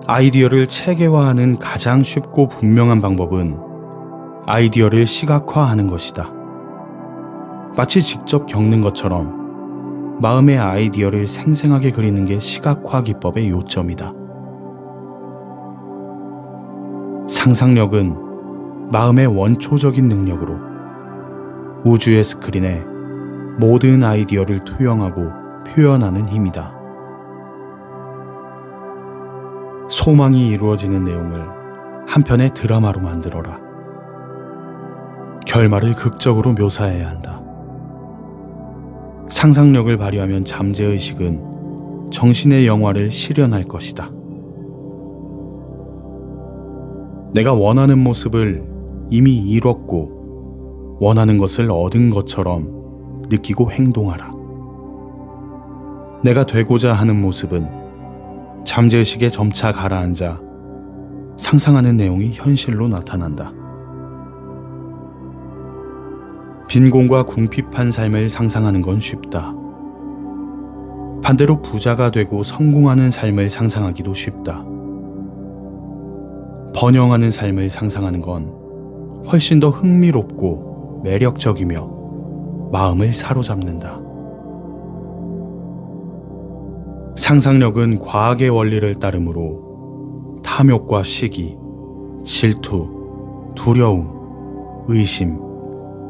아이디어를 체계화하는 가장 쉽고 분명한 방법은 아이디어를 시각화하는 것이다. 마치 직접 겪는 것처럼 마음의 아이디어를 생생하게 그리는 게 시각화 기법의 요점이다. 상상력은 마음의 원초적인 능력으로 우주의 스크린에 모든 아이디어를 투영하고 표현하는 힘이다. 소망이 이루어지는 내용을 한 편의 드라마로 만들어라. 결말을 극적으로 묘사해야 한다. 상상력을 발휘하면 잠재의식은 정신의 영화를 실현할 것이다. 내가 원하는 모습을 이미 이뤘고 원하는 것을 얻은 것처럼 느끼고 행동하라. 내가 되고자 하는 모습은 잠재의식에 점차 가라앉아 상상하는 내용이 현실로 나타난다. 빈곤과 궁핍한 삶을 상상하는 건 쉽다. 반대로 부자가 되고 성공하는 삶을 상상하기도 쉽다. 번영하는 삶을 상상하는 건 훨씬 더 흥미롭고 매력적이며 마음을 사로잡는다. 상상력은 과학의 원리를 따르므로 탐욕과 시기, 질투, 두려움, 의심,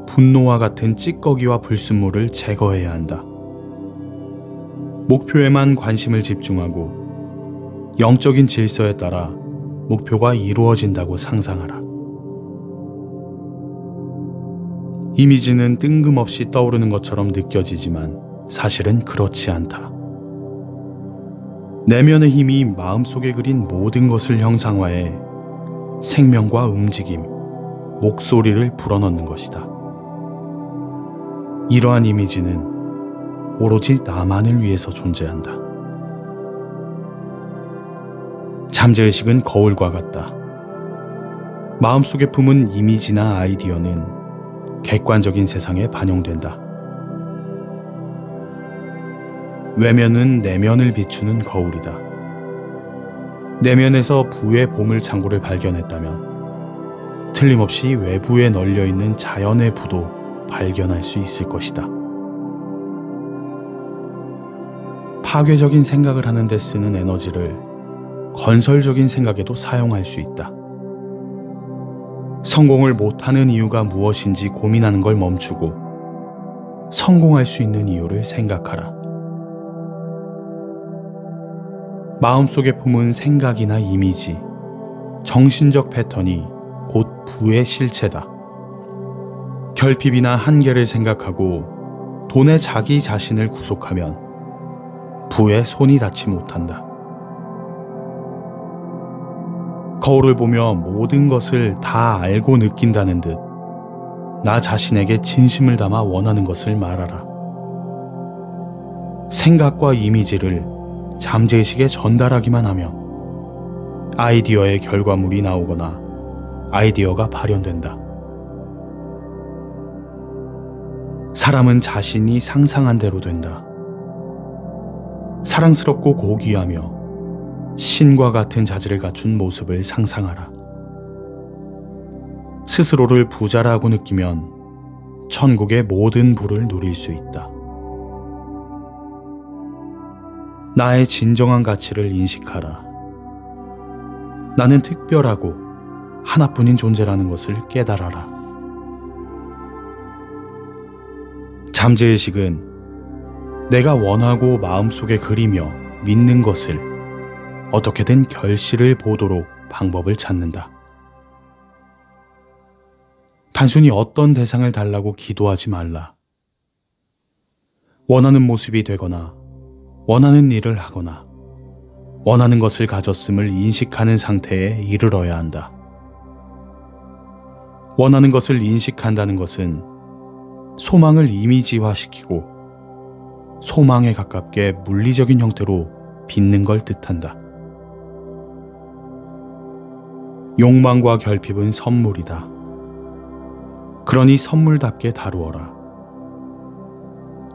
분노와 같은 찌꺼기와 불순물을 제거해야 한다. 목표에만 관심을 집중하고 영적인 질서에 따라 목표가 이루어진다고 상상하라. 이미지는 뜬금없이 떠오르는 것처럼 느껴지지만 사실은 그렇지 않다. 내면의 힘이 마음속에 그린 모든 것을 형상화해 생명과 움직임, 목소리를 불어넣는 것이다. 이러한 이미지는 오로지 나만을 위해서 존재한다. 잠재의식은 거울과 같다. 마음속에 품은 이미지나 아이디어는 객관적인 세상에 반영된다. 외면은 내면을 비추는 거울이다. 내면에서 부의 보물창고를 발견했다면 틀림없이 외부에 널려있는 자연의 부도 발견할 수 있을 것이다. 파괴적인 생각을 하는 데 쓰는 에너지를 건설적인 생각에도 사용할 수 있다. 성공을 못하는 이유가 무엇인지 고민하는 걸 멈추고 성공할 수 있는 이유를 생각하라. 마음속에 품은 생각이나 이미지, 정신적 패턴이 곧 부의 실체다. 결핍이나 한계를 생각하고 돈에 자기 자신을 구속하면 부에 손이 닿지 못한다. 거울을 보며 모든 것을 다 알고 느낀다는 듯 나 자신에게 진심을 담아 원하는 것을 말하라. 생각과 이미지를 잠재의식에 전달하기만 하면 아이디어의 결과물이 나오거나 아이디어가 발현된다. 사람은 자신이 상상한 대로 된다. 사랑스럽고 고귀하며 신과 같은 자질을 갖춘 모습을 상상하라. 스스로를 부자라고 느끼면 천국의 모든 부를 누릴 수 있다. 나의 진정한 가치를 인식하라. 나는 특별하고 하나뿐인 존재라는 것을 깨달아라. 잠재의식은 내가 원하고 마음속에 그리며 믿는 것을 어떻게든 결실을 보도록 방법을 찾는다. 단순히 어떤 대상을 달라고 기도하지 말라. 원하는 모습이 되거나 원하는 일을 하거나 원하는 것을 가졌음을 인식하는 상태에 이르러야 한다. 원하는 것을 인식한다는 것은 소망을 이미지화시키고 소망에 가깝게 물리적인 형태로 빚는 걸 뜻한다. 욕망과 결핍은 선물이다. 그러니 선물답게 다루어라.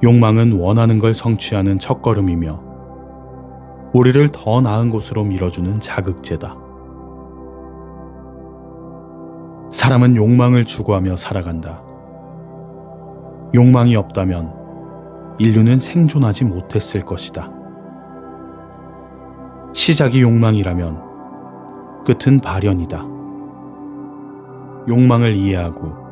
욕망은 원하는 걸 성취하는 첫걸음이며 우리를 더 나은 곳으로 밀어주는 자극제다. 사람은 욕망을 추구하며 살아간다. 욕망이 없다면 인류는 생존하지 못했을 것이다. 시작이 욕망이라면 끝은 발현이다. 욕망을 이해하고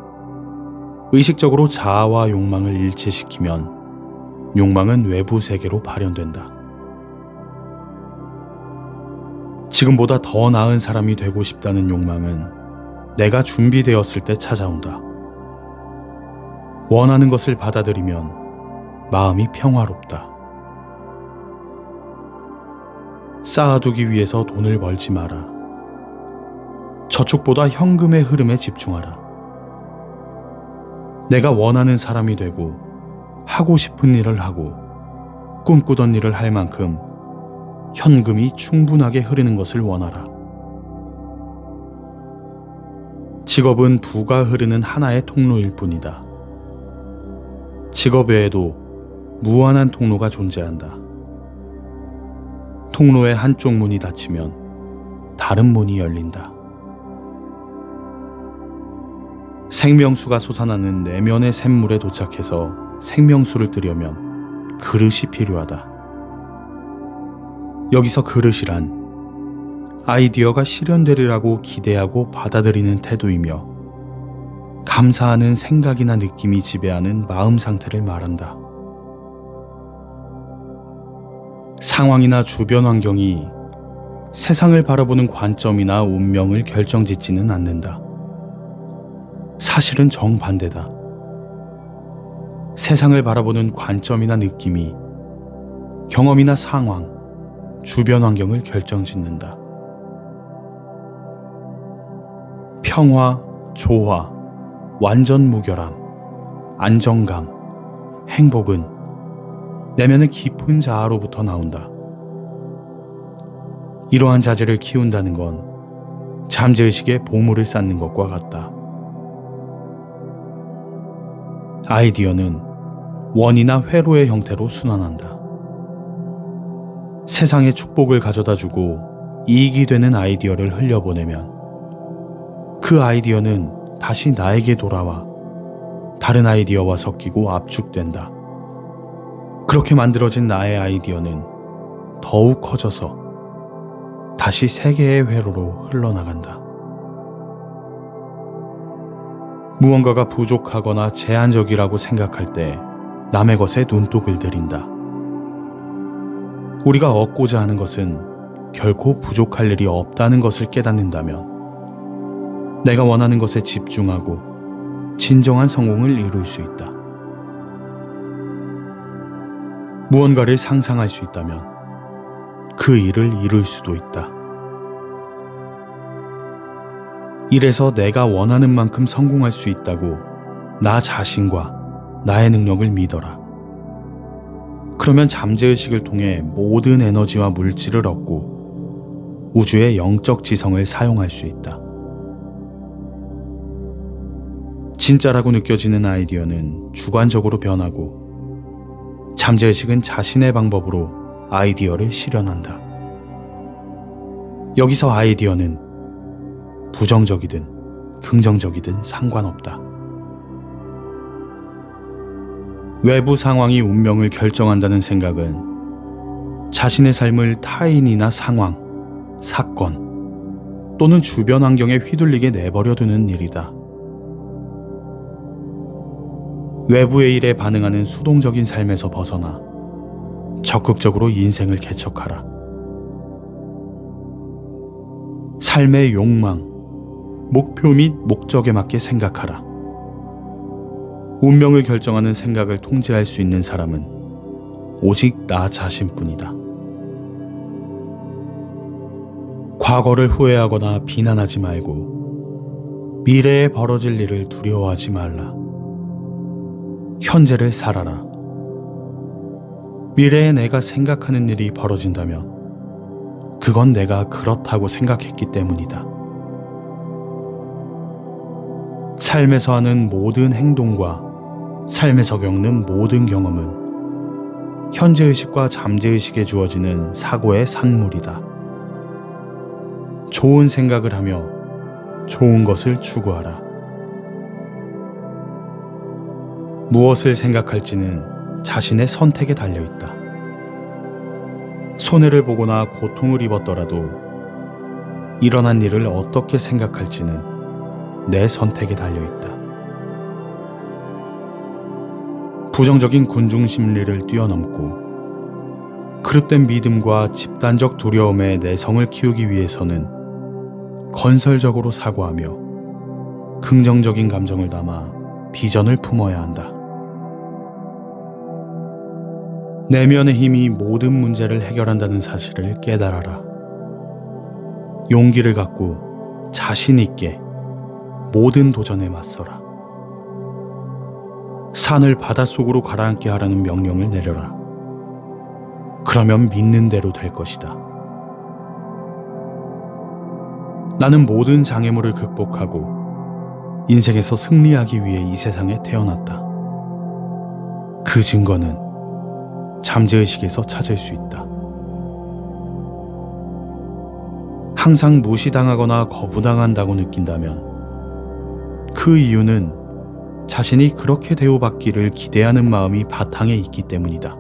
의식적으로 자아와 욕망을 일치시키면 욕망은 외부 세계로 발현된다. 지금보다 더 나은 사람이 되고 싶다는 욕망은 내가 준비되었을 때 찾아온다. 원하는 것을 받아들이면 마음이 평화롭다. 쌓아두기 위해서 돈을 벌지 마라. 저축보다 현금의 흐름에 집중하라. 내가 원하는 사람이 되고 하고 싶은 일을 하고 꿈꾸던 일을 할 만큼 현금이 충분하게 흐르는 것을 원하라. 직업은 부가 흐르는 하나의 통로일 뿐이다. 직업 외에도 무한한 통로가 존재한다. 통로의 한쪽 문이 닫히면 다른 문이 열린다. 생명수가 솟아나는 내면의 샘물에 도착해서 생명수를 뜨려면 그릇이 필요하다. 여기서 그릇이란 아이디어가 실현되리라고 기대하고 받아들이는 태도이며 감사하는 생각이나 느낌이 지배하는 마음 상태를 말한다. 상황이나 주변 환경이 세상을 바라보는 관점이나 운명을 결정짓지는 않는다. 사실은 정반대다. 세상을 바라보는 관점이나 느낌이 경험이나 상황, 주변 환경을 결정짓는다. 평화, 조화, 완전 무결함, 안정감, 행복은 내면의 깊은 자아로부터 나온다. 이러한 자질을 키운다는 건 잠재의식에 보물을 쌓는 것과 같다. 아이디어는 원이나 회로의 형태로 순환한다. 세상에 축복을 가져다주고 이익이 되는 아이디어를 흘려보내면 그 아이디어는 다시 나에게 돌아와 다른 아이디어와 섞이고 압축된다. 그렇게 만들어진 나의 아이디어는 더욱 커져서 다시 세계의 회로로 흘러나간다. 무언가가 부족하거나 제한적이라고 생각할 때 남의 것에 눈독을 들인다. 우리가 얻고자 하는 것은 결코 부족할 일이 없다는 것을 깨닫는다면 내가 원하는 것에 집중하고 진정한 성공을 이룰 수 있다. 무언가를 상상할 수 있다면 그 일을 이룰 수도 있다. 이래서 내가 원하는 만큼 성공할 수 있다고 나 자신과 나의 능력을 믿어라. 그러면 잠재의식을 통해 모든 에너지와 물질을 얻고 우주의 영적 지성을 사용할 수 있다. 진짜라고 느껴지는 아이디어는 주관적으로 변하고 잠재의식은 자신의 방법으로 아이디어를 실현한다. 여기서 아이디어는 부정적이든 긍정적이든 상관없다. 외부 상황이 운명을 결정한다는 생각은 자신의 삶을 타인이나 상황, 사건 또는 주변 환경에 휘둘리게 내버려두는 일이다. 외부의 일에 반응하는 수동적인 삶에서 벗어나 적극적으로 인생을 개척하라. 삶의 욕망, 목표 및 목적에 맞게 생각하라. 운명을 결정하는 생각을 통제할 수 있는 사람은 오직 나 자신뿐이다. 과거를 후회하거나 비난하지 말고 미래에 벌어질 일을 두려워하지 말라. 현재를 살아라. 미래에 내가 생각하는 일이 벌어진다면 그건 내가 그렇다고 생각했기 때문이다. 삶에서 하는 모든 행동과 삶에서 겪는 모든 경험은 현재의식과 잠재의식에 주어지는 사고의 산물이다. 좋은 생각을 하며 좋은 것을 추구하라. 무엇을 생각할지는 자신의 선택에 달려있다. 손해를 보거나 고통을 입었더라도 일어난 일을 어떻게 생각할지는 내 선택에 달려있다. 부정적인 군중 심리를 뛰어넘고 그릇된 믿음과 집단적 두려움의 내성을 키우기 위해서는 건설적으로 사고하며 긍정적인 감정을 담아 비전을 품어야 한다. 내면의 힘이 모든 문제를 해결한다는 사실을 깨달아라. 용기를 갖고 자신 있게 모든 도전에 맞서라. 산을 바닷속으로 가라앉게 하라는 명령을 내려라. 그러면 믿는 대로 될 것이다. 나는 모든 장애물을 극복하고 인생에서 승리하기 위해 이 세상에 태어났다. 그 증거는 잠재의식에서 찾을 수 있다. 항상 무시당하거나 거부당한다고 느낀다면 그 이유는 자신이 그렇게 대우받기를 기대하는 마음이 바탕에 있기 때문이다.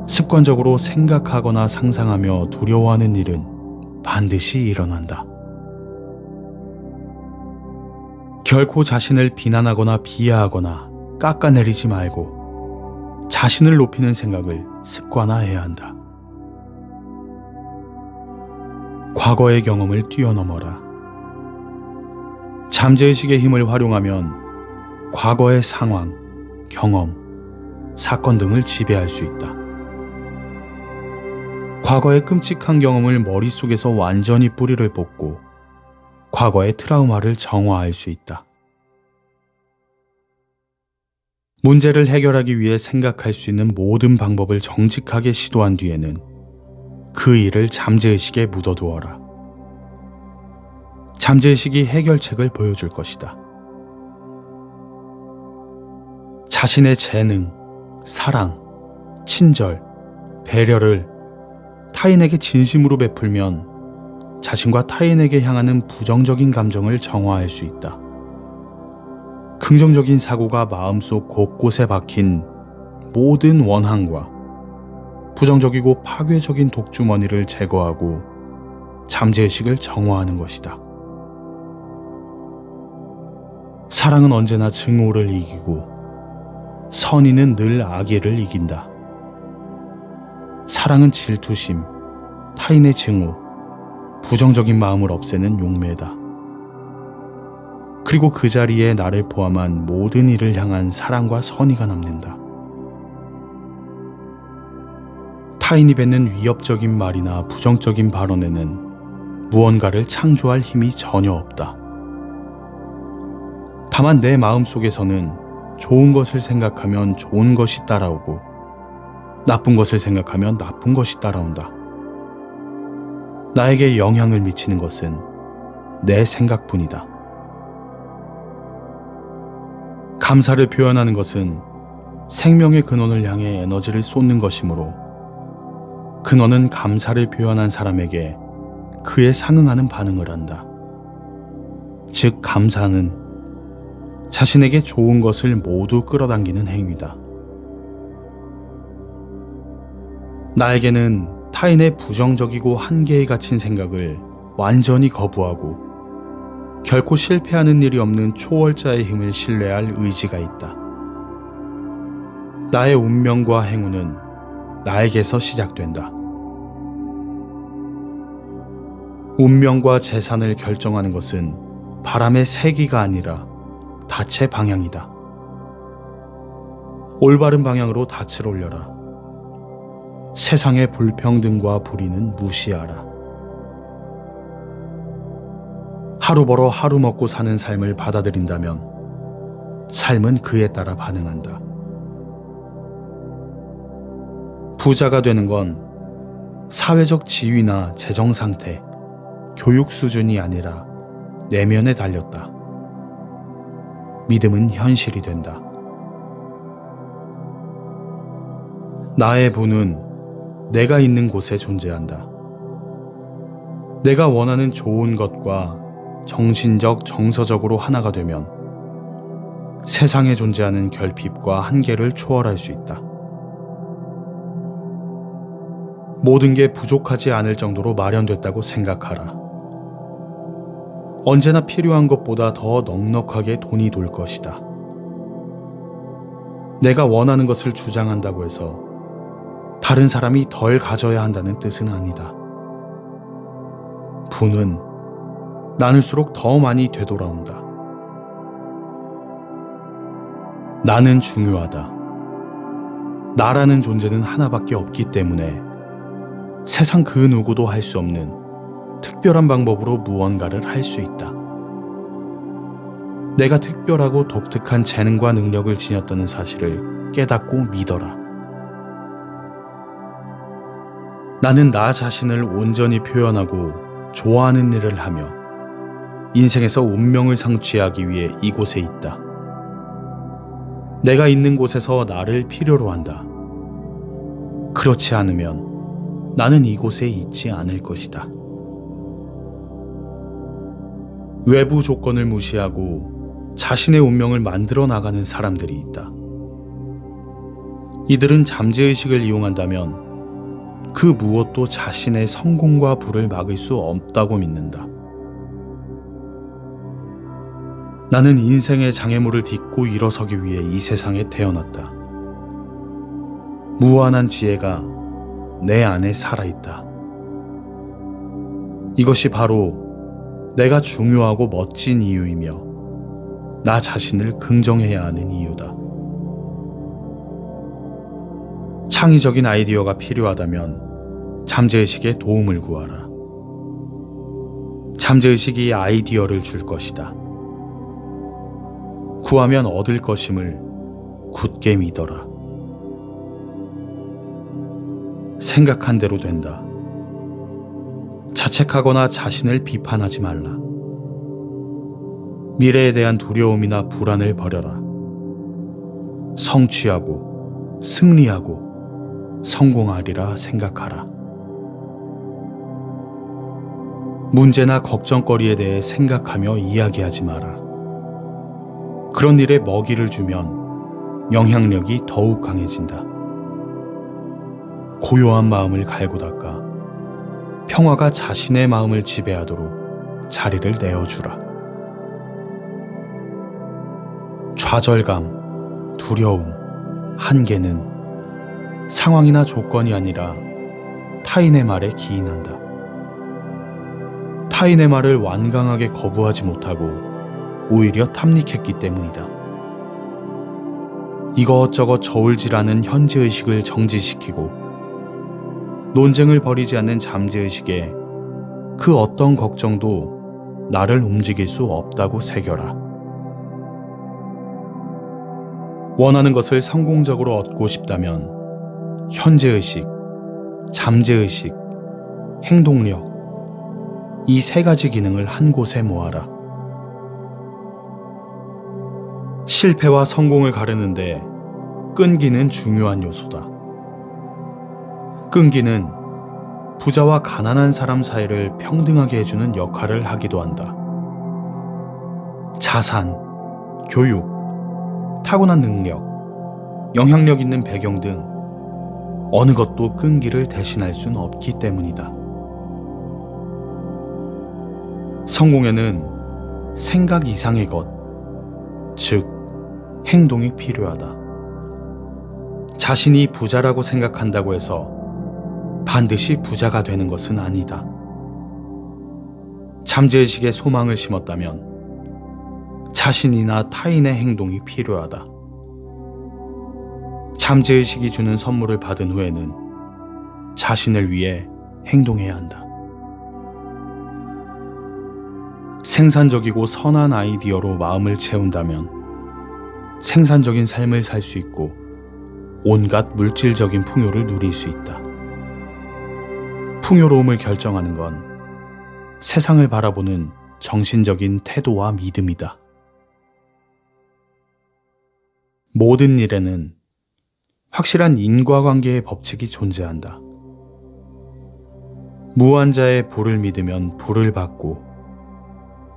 습관적으로 생각하거나 상상하며 두려워하는 일은 반드시 일어난다. 결코 자신을 비난하거나 비하하거나 깎아내리지 말고 자신을 높이는 생각을 습관화해야 한다. 과거의 경험을 뛰어넘어라. 잠재의식의 힘을 활용하면 과거의 상황, 경험, 사건 등을 지배할 수 있다. 과거의 끔찍한 경험을 머릿속에서 완전히 뿌리를 뽑고 과거의 트라우마를 정화할 수 있다. 문제를 해결하기 위해 생각할 수 있는 모든 방법을 정직하게 시도한 뒤에는 그 일을 잠재의식에 묻어두어라. 잠재의식이 해결책을 보여줄 것이다. 자신의 재능, 사랑, 친절, 배려를 타인에게 진심으로 베풀면 자신과 타인에게 향하는 부정적인 감정을 정화할 수 있다. 긍정적인 사고가 마음속 곳곳에 박힌 모든 원한과 부정적이고 파괴적인 독주머니를 제거하고 잠재의식을 정화하는 것이다. 사랑은 언제나 증오를 이기고 선의는 늘 악의를 이긴다. 사랑은 질투심, 타인의 증오, 부정적인 마음을 없애는 용매다. 그리고 그 자리에 나를 포함한 모든 이를 향한 사랑과 선의가 남는다. 타인이 뱉는 위협적인 말이나 부정적인 발언에는 무언가를 창조할 힘이 전혀 없다. 다만 내 마음속에서는 좋은 것을 생각하면 좋은 것이 따라오고 나쁜 것을 생각하면 나쁜 것이 따라온다. 나에게 영향을 미치는 것은 내 생각뿐이다. 감사를 표현하는 것은 생명의 근원을 향해 에너지를 쏟는 것이므로 근원은 감사를 표현한 사람에게 그에 상응하는 반응을 한다. 즉, 감사는 자신에게 좋은 것을 모두 끌어당기는 행위다. 나에게는 타인의 부정적이고 한계에 갇힌 생각을 완전히 거부하고 결코 실패하는 일이 없는 초월자의 힘을 신뢰할 의지가 있다. 나의 운명과 행운은 나에게서 시작된다. 운명과 재산을 결정하는 것은 바람의 세기가 아니라 닻의 방향이다. 올바른 방향으로 닻을 올려라. 세상의 불평등과 불의는 무시하라. 하루 벌어 하루 먹고 사는 삶을 받아들인다면 삶은 그에 따라 반응한다. 부자가 되는 건 사회적 지위나 재정 상태, 교육 수준이 아니라 내면에 달렸다. 믿음은 현실이 된다. 나의 부는 내가 있는 곳에 존재한다. 내가 원하는 좋은 것과 정신적, 정서적으로 하나가 되면 세상에 존재하는 결핍과 한계를 초월할 수 있다. 모든 게 부족하지 않을 정도로 마련됐다고 생각하라. 언제나 필요한 것보다 더 넉넉하게 돈이 돌 것이다. 내가 원하는 것을 주장한다고 해서 다른 사람이 덜 가져야 한다는 뜻은 아니다. 부는 나눌수록 더 많이 되돌아온다. 나는 중요하다. 나라는 존재는 하나밖에 없기 때문에 세상 그 누구도 할 수 없는 특별한 방법으로 무언가를 할 수 있다. 내가 특별하고 독특한 재능과 능력을 지녔다는 사실을 깨닫고 믿어라. 나는 나 자신을 온전히 표현하고 좋아하는 일을 하며 인생에서 운명을 성취하기 위해 이곳에 있다. 내가 있는 곳에서 나를 필요로 한다. 그렇지 않으면 나는 이곳에 있지 않을 것이다. 외부 조건을 무시하고 자신의 운명을 만들어 나가는 사람들이 있다. 이들은 잠재의식을 이용한다면 그 무엇도 자신의 성공과 부를 막을 수 없다고 믿는다. 나는 인생의 장애물을 딛고 일어서기 위해 이 세상에 태어났다. 무한한 지혜가 내 안에 살아있다. 이것이 바로 내가 중요하고 멋진 이유이며 나 자신을 긍정해야 하는 이유다. 창의적인 아이디어가 필요하다면 잠재의식에 도움을 구하라. 잠재의식이 아이디어를 줄 것이다. 구하면 얻을 것임을 굳게 믿어라. 생각한 대로 된다. 자책하거나 자신을 비판하지 말라. 미래에 대한 두려움이나 불안을 버려라. 성취하고 승리하고 성공하리라 생각하라. 문제나 걱정거리에 대해 생각하며 이야기하지 마라. 그런 일에 먹이를 주면 영향력이 더욱 강해진다. 고요한 마음을 갈고 닦아 평화가 자신의 마음을 지배하도록 자리를 내어주라. 좌절감, 두려움, 한계는 상황이나 조건이 아니라 타인의 말에 기인한다. 타인의 말을 완강하게 거부하지 못하고 오히려 탐닉했기 때문이다. 이것저것 저울질하는 현재의식을 정지시키고 논쟁을 벌이지 않는 잠재의식에 그 어떤 걱정도 나를 움직일 수 없다고 새겨라. 원하는 것을 성공적으로 얻고 싶다면 현재의식, 잠재의식, 행동력 이 세 가지 기능을 한 곳에 모아라. 실패와 성공을 가르는데 끈기는 중요한 요소다. 끈기는 부자와 가난한 사람 사이를 평등하게 해주는 역할을 하기도 한다. 자산, 교육, 타고난 능력, 영향력 있는 배경 등 어느 것도 끈기를 대신할 수는 없기 때문이다. 성공에는 생각 이상의 것, 즉 행동이 필요하다. 자신이 부자라고 생각한다고 해서 반드시 부자가 되는 것은 아니다. 잠재의식에 소망을 심었다면 자신이나 타인의 행동이 필요하다. 잠재의식이 주는 선물을 받은 후에는 자신을 위해 행동해야 한다. 생산적이고 선한 아이디어로 마음을 채운다면 생산적인 삶을 살 수 있고 온갖 물질적인 풍요를 누릴 수 있다. 풍요로움을 결정하는 건 세상을 바라보는 정신적인 태도와 믿음이다. 모든 일에는 확실한 인과관계의 법칙이 존재한다. 무한자의 부를 믿으면 부를 받고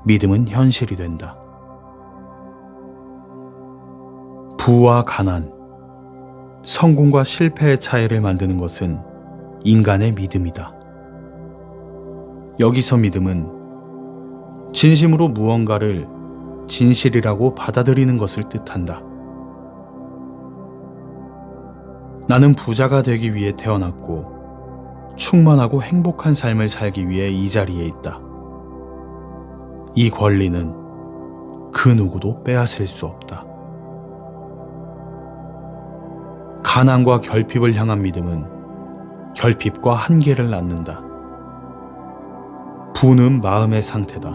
믿음은 현실이 된다. 부와 가난, 성공과 실패의 차이를 만드는 것은 인간의 믿음이다. 여기서 믿음은 진심으로 무언가를 진실이라고 받아들이는 것을 뜻한다. 나는 부자가 되기 위해 태어났고 충만하고 행복한 삶을 살기 위해 이 자리에 있다. 이 권리는 그 누구도 빼앗을 수 없다. 가난과 결핍을 향한 믿음은 결핍과 한계를 낳는다. 부는 마음의 상태다.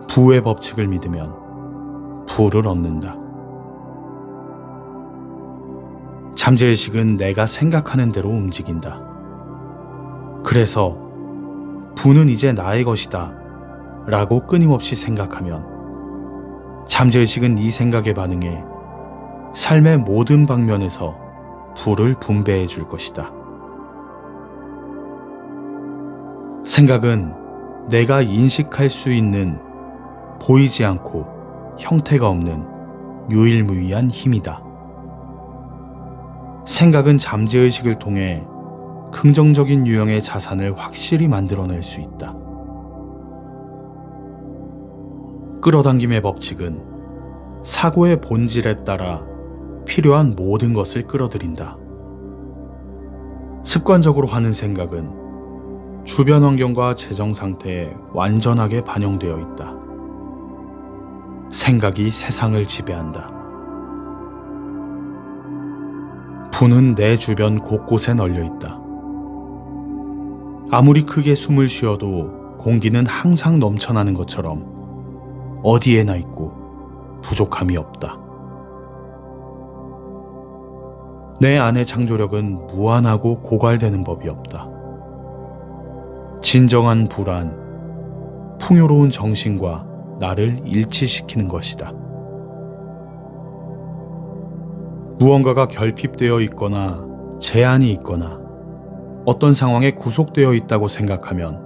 부의 법칙을 믿으면 부를 얻는다. 잠재의식은 내가 생각하는 대로 움직인다. 그래서 부는 이제 나의 것이다 라고 끊임없이 생각하면 잠재의식은 이 생각에 반응해 삶의 모든 방면에서 부를 분배해 줄 것이다. 생각은 내가 인식할 수 있는 보이지 않고 형태가 없는 유일무이한 힘이다. 생각은 잠재의식을 통해 긍정적인 유형의 자산을 확실히 만들어낼 수 있다. 끌어당김의 법칙은 사고의 본질에 따라 필요한 모든 것을 끌어들인다. 습관적으로 하는 생각은 주변 환경과 재정 상태에 완전하게 반영되어 있다. 생각이 세상을 지배한다. 부는 내 주변 곳곳에 널려 있다. 아무리 크게 숨을 쉬어도 공기는 항상 넘쳐나는 것처럼 어디에나 있고 부족함이 없다. 내 안의 창조력은 무한하고 고갈되는 법이 없다. 진정한 불안, 풍요로운 정신과 나를 일치시키는 것이다. 무언가가 결핍되어 있거나 제한이 있거나 어떤 상황에 구속되어 있다고 생각하면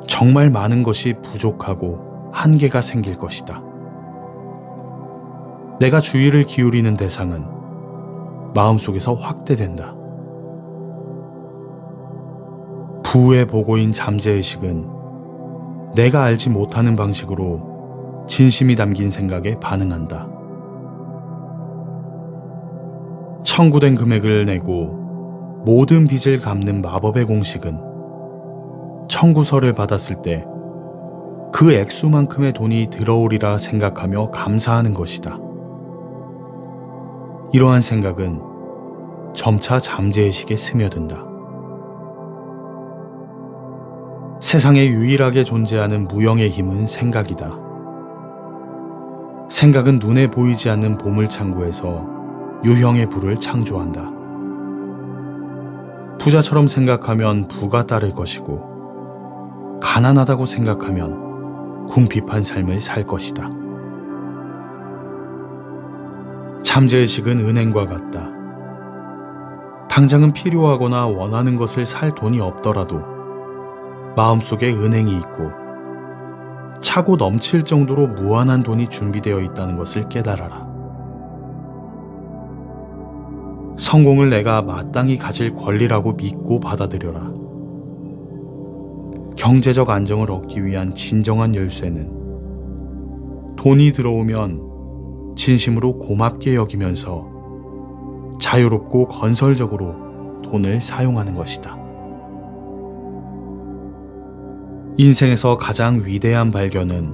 정말 많은 것이 부족하고 한계가 생길 것이다. 내가 주의를 기울이는 대상은 마음속에서 확대된다. 부의 보고인 잠재의식은 내가 알지 못하는 방식으로 진심이 담긴 생각에 반응한다. 청구된 금액을 내고 모든 빚을 갚는 마법의 공식은 청구서를 받았을 때 그 액수만큼의 돈이 들어오리라 생각하며 감사하는 것이다. 이러한 생각은 점차 잠재의식에 스며든다. 세상에 유일하게 존재하는 무형의 힘은 생각이다. 생각은 눈에 보이지 않는 보물창고에서 유형의 불을 창조한다. 부자처럼 생각하면 부가 따를 것이고, 가난하다고 생각하면 궁핍한 삶을 살 것이다. 잠재의식은 은행과 같다. 당장은 필요하거나 원하는 것을 살 돈이 없더라도 마음속에 은행이 있고 차고 넘칠 정도로 무한한 돈이 준비되어 있다는 것을 깨달아라. 성공을 내가 마땅히 가질 권리라고 믿고 받아들여라. 경제적 안정을 얻기 위한 진정한 열쇠는 돈이 들어오면 진심으로 고맙게 여기면서 자유롭고 건설적으로 돈을 사용하는 것이다. 인생에서 가장 위대한 발견은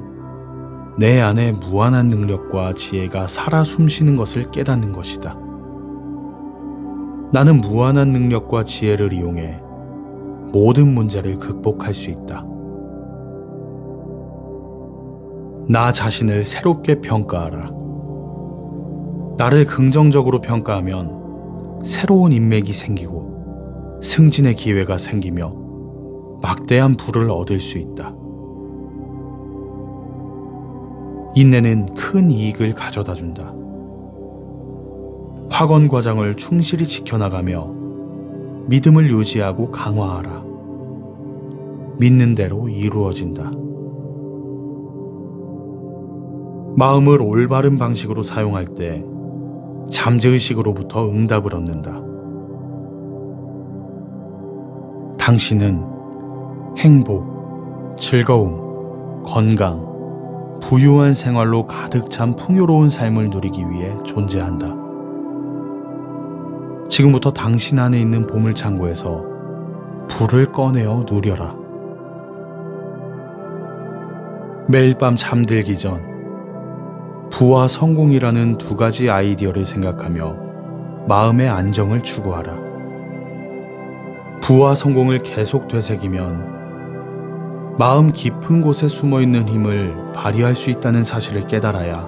내 안에 무한한 능력과 지혜가 살아 숨쉬는 것을 깨닫는 것이다. 나는 무한한 능력과 지혜를 이용해 모든 문제를 극복할 수 있다. 나 자신을 새롭게 평가하라. 나를 긍정적으로 평가하면 새로운 인맥이 생기고 승진의 기회가 생기며 막대한 부를 얻을 수 있다. 인내는 큰 이익을 가져다 준다. 학원 과정을 충실히 지켜나가며 믿음을 유지하고 강화하라. 믿는 대로 이루어진다. 마음을 올바른 방식으로 사용할 때 잠재의식으로부터 응답을 얻는다. 당신은 행복, 즐거움, 건강, 부유한 생활로 가득 찬 풍요로운 삶을 누리기 위해 존재한다. 지금부터 당신 안에 있는 보물창고에서 불을 꺼내어 누려라. 매일 밤 잠들기 전 부와 성공이라는 두 가지 아이디어를 생각하며 마음의 안정을 추구하라. 부와 성공을 계속 되새기면 마음 깊은 곳에 숨어있는 힘을 발휘할 수 있다는 사실을 깨달아야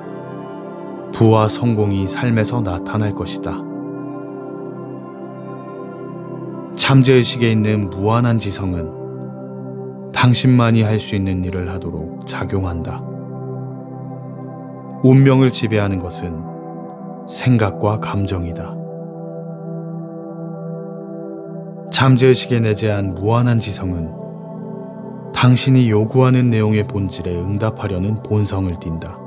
부와 성공이 삶에서 나타날 것이다. 잠재의식에 있는 무한한 지성은 당신만이 할 수 있는 일을 하도록 작용한다. 운명을 지배하는 것은 생각과 감정이다. 잠재의식에 내재한 무한한 지성은 당신이 요구하는 내용의 본질에 응답하려는 본성을 띈다.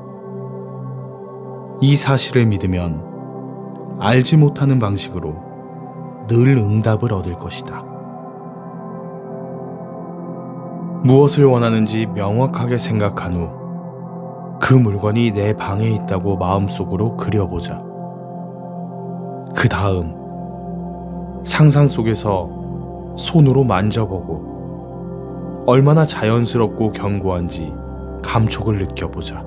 이 사실을 믿으면 알지 못하는 방식으로 늘 응답을 얻을 것이다. 무엇을 원하는지 명확하게 생각한 후 그 물건이 내 방에 있다고 마음속으로 그려보자. 그 다음 상상 속에서 손으로 만져보고 얼마나 자연스럽고 견고한지 감촉을 느껴보자.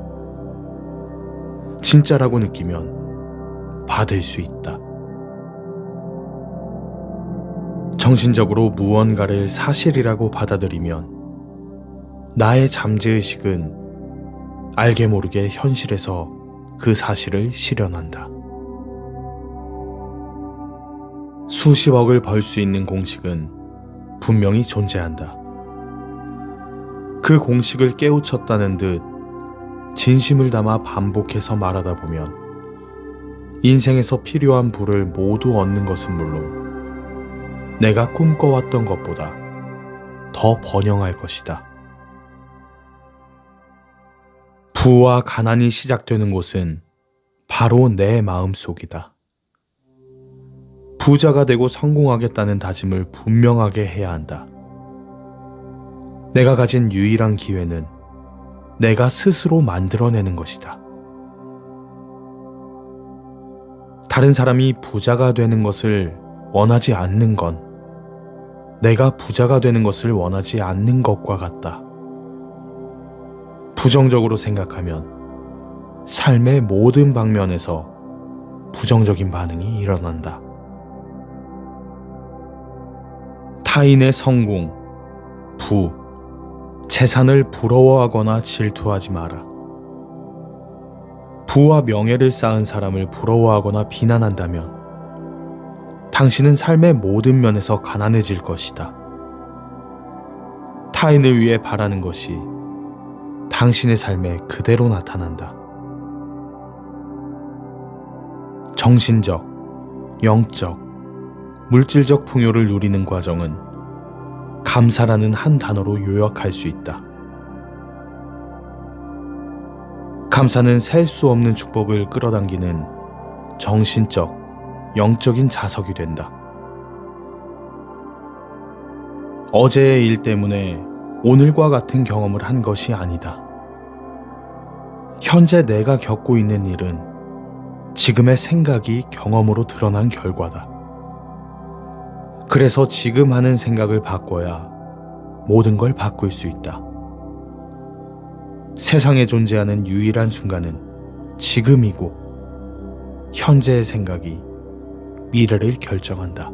진짜라고 느끼면 받을 수 있다. 정신적으로 무언가를 사실이라고 받아들이면 나의 잠재의식은 알게 모르게 현실에서 그 사실을 실현한다. 수십억을 벌 수 있는 공식은 분명히 존재한다. 그 공식을 깨우쳤다는 듯 진심을 담아 반복해서 말하다 보면 인생에서 필요한 부를 모두 얻는 것은 물론 내가 꿈꿔왔던 것보다 더 번영할 것이다. 부와 가난이 시작되는 곳은 바로 내 마음속이다. 부자가 되고 성공하겠다는 다짐을 분명하게 해야 한다. 내가 가진 유일한 기회는 내가 스스로 만들어내는 것이다. 다른 사람이 부자가 되는 것을 원하지 않는 건 내가 부자가 되는 것을 원하지 않는 것과 같다. 부정적으로 생각하면 삶의 모든 방면에서 부정적인 반응이 일어난다. 타인의 성공, 부, 재산을 부러워하거나 질투하지 마라. 부와 명예를 쌓은 사람을 부러워하거나 비난한다면 당신은 삶의 모든 면에서 가난해질 것이다. 타인을 위해 바라는 것이 당신의 삶에 그대로 나타난다. 정신적, 영적, 물질적 풍요를 누리는 과정은 감사라는 한 단어로 요약할 수 있다. 감사는 셀 수 없는 축복을 끌어당기는 정신적, 영적인 자석이 된다. 어제의 일 때문에 오늘과 같은 경험을 한 것이 아니다. 현재 내가 겪고 있는 일은 지금의 생각이 경험으로 드러난 결과다. 그래서 지금 하는 생각을 바꿔야 모든 걸 바꿀 수 있다. 세상에 존재하는 유일한 순간은 지금이고 현재의 생각이 미래를 결정한다.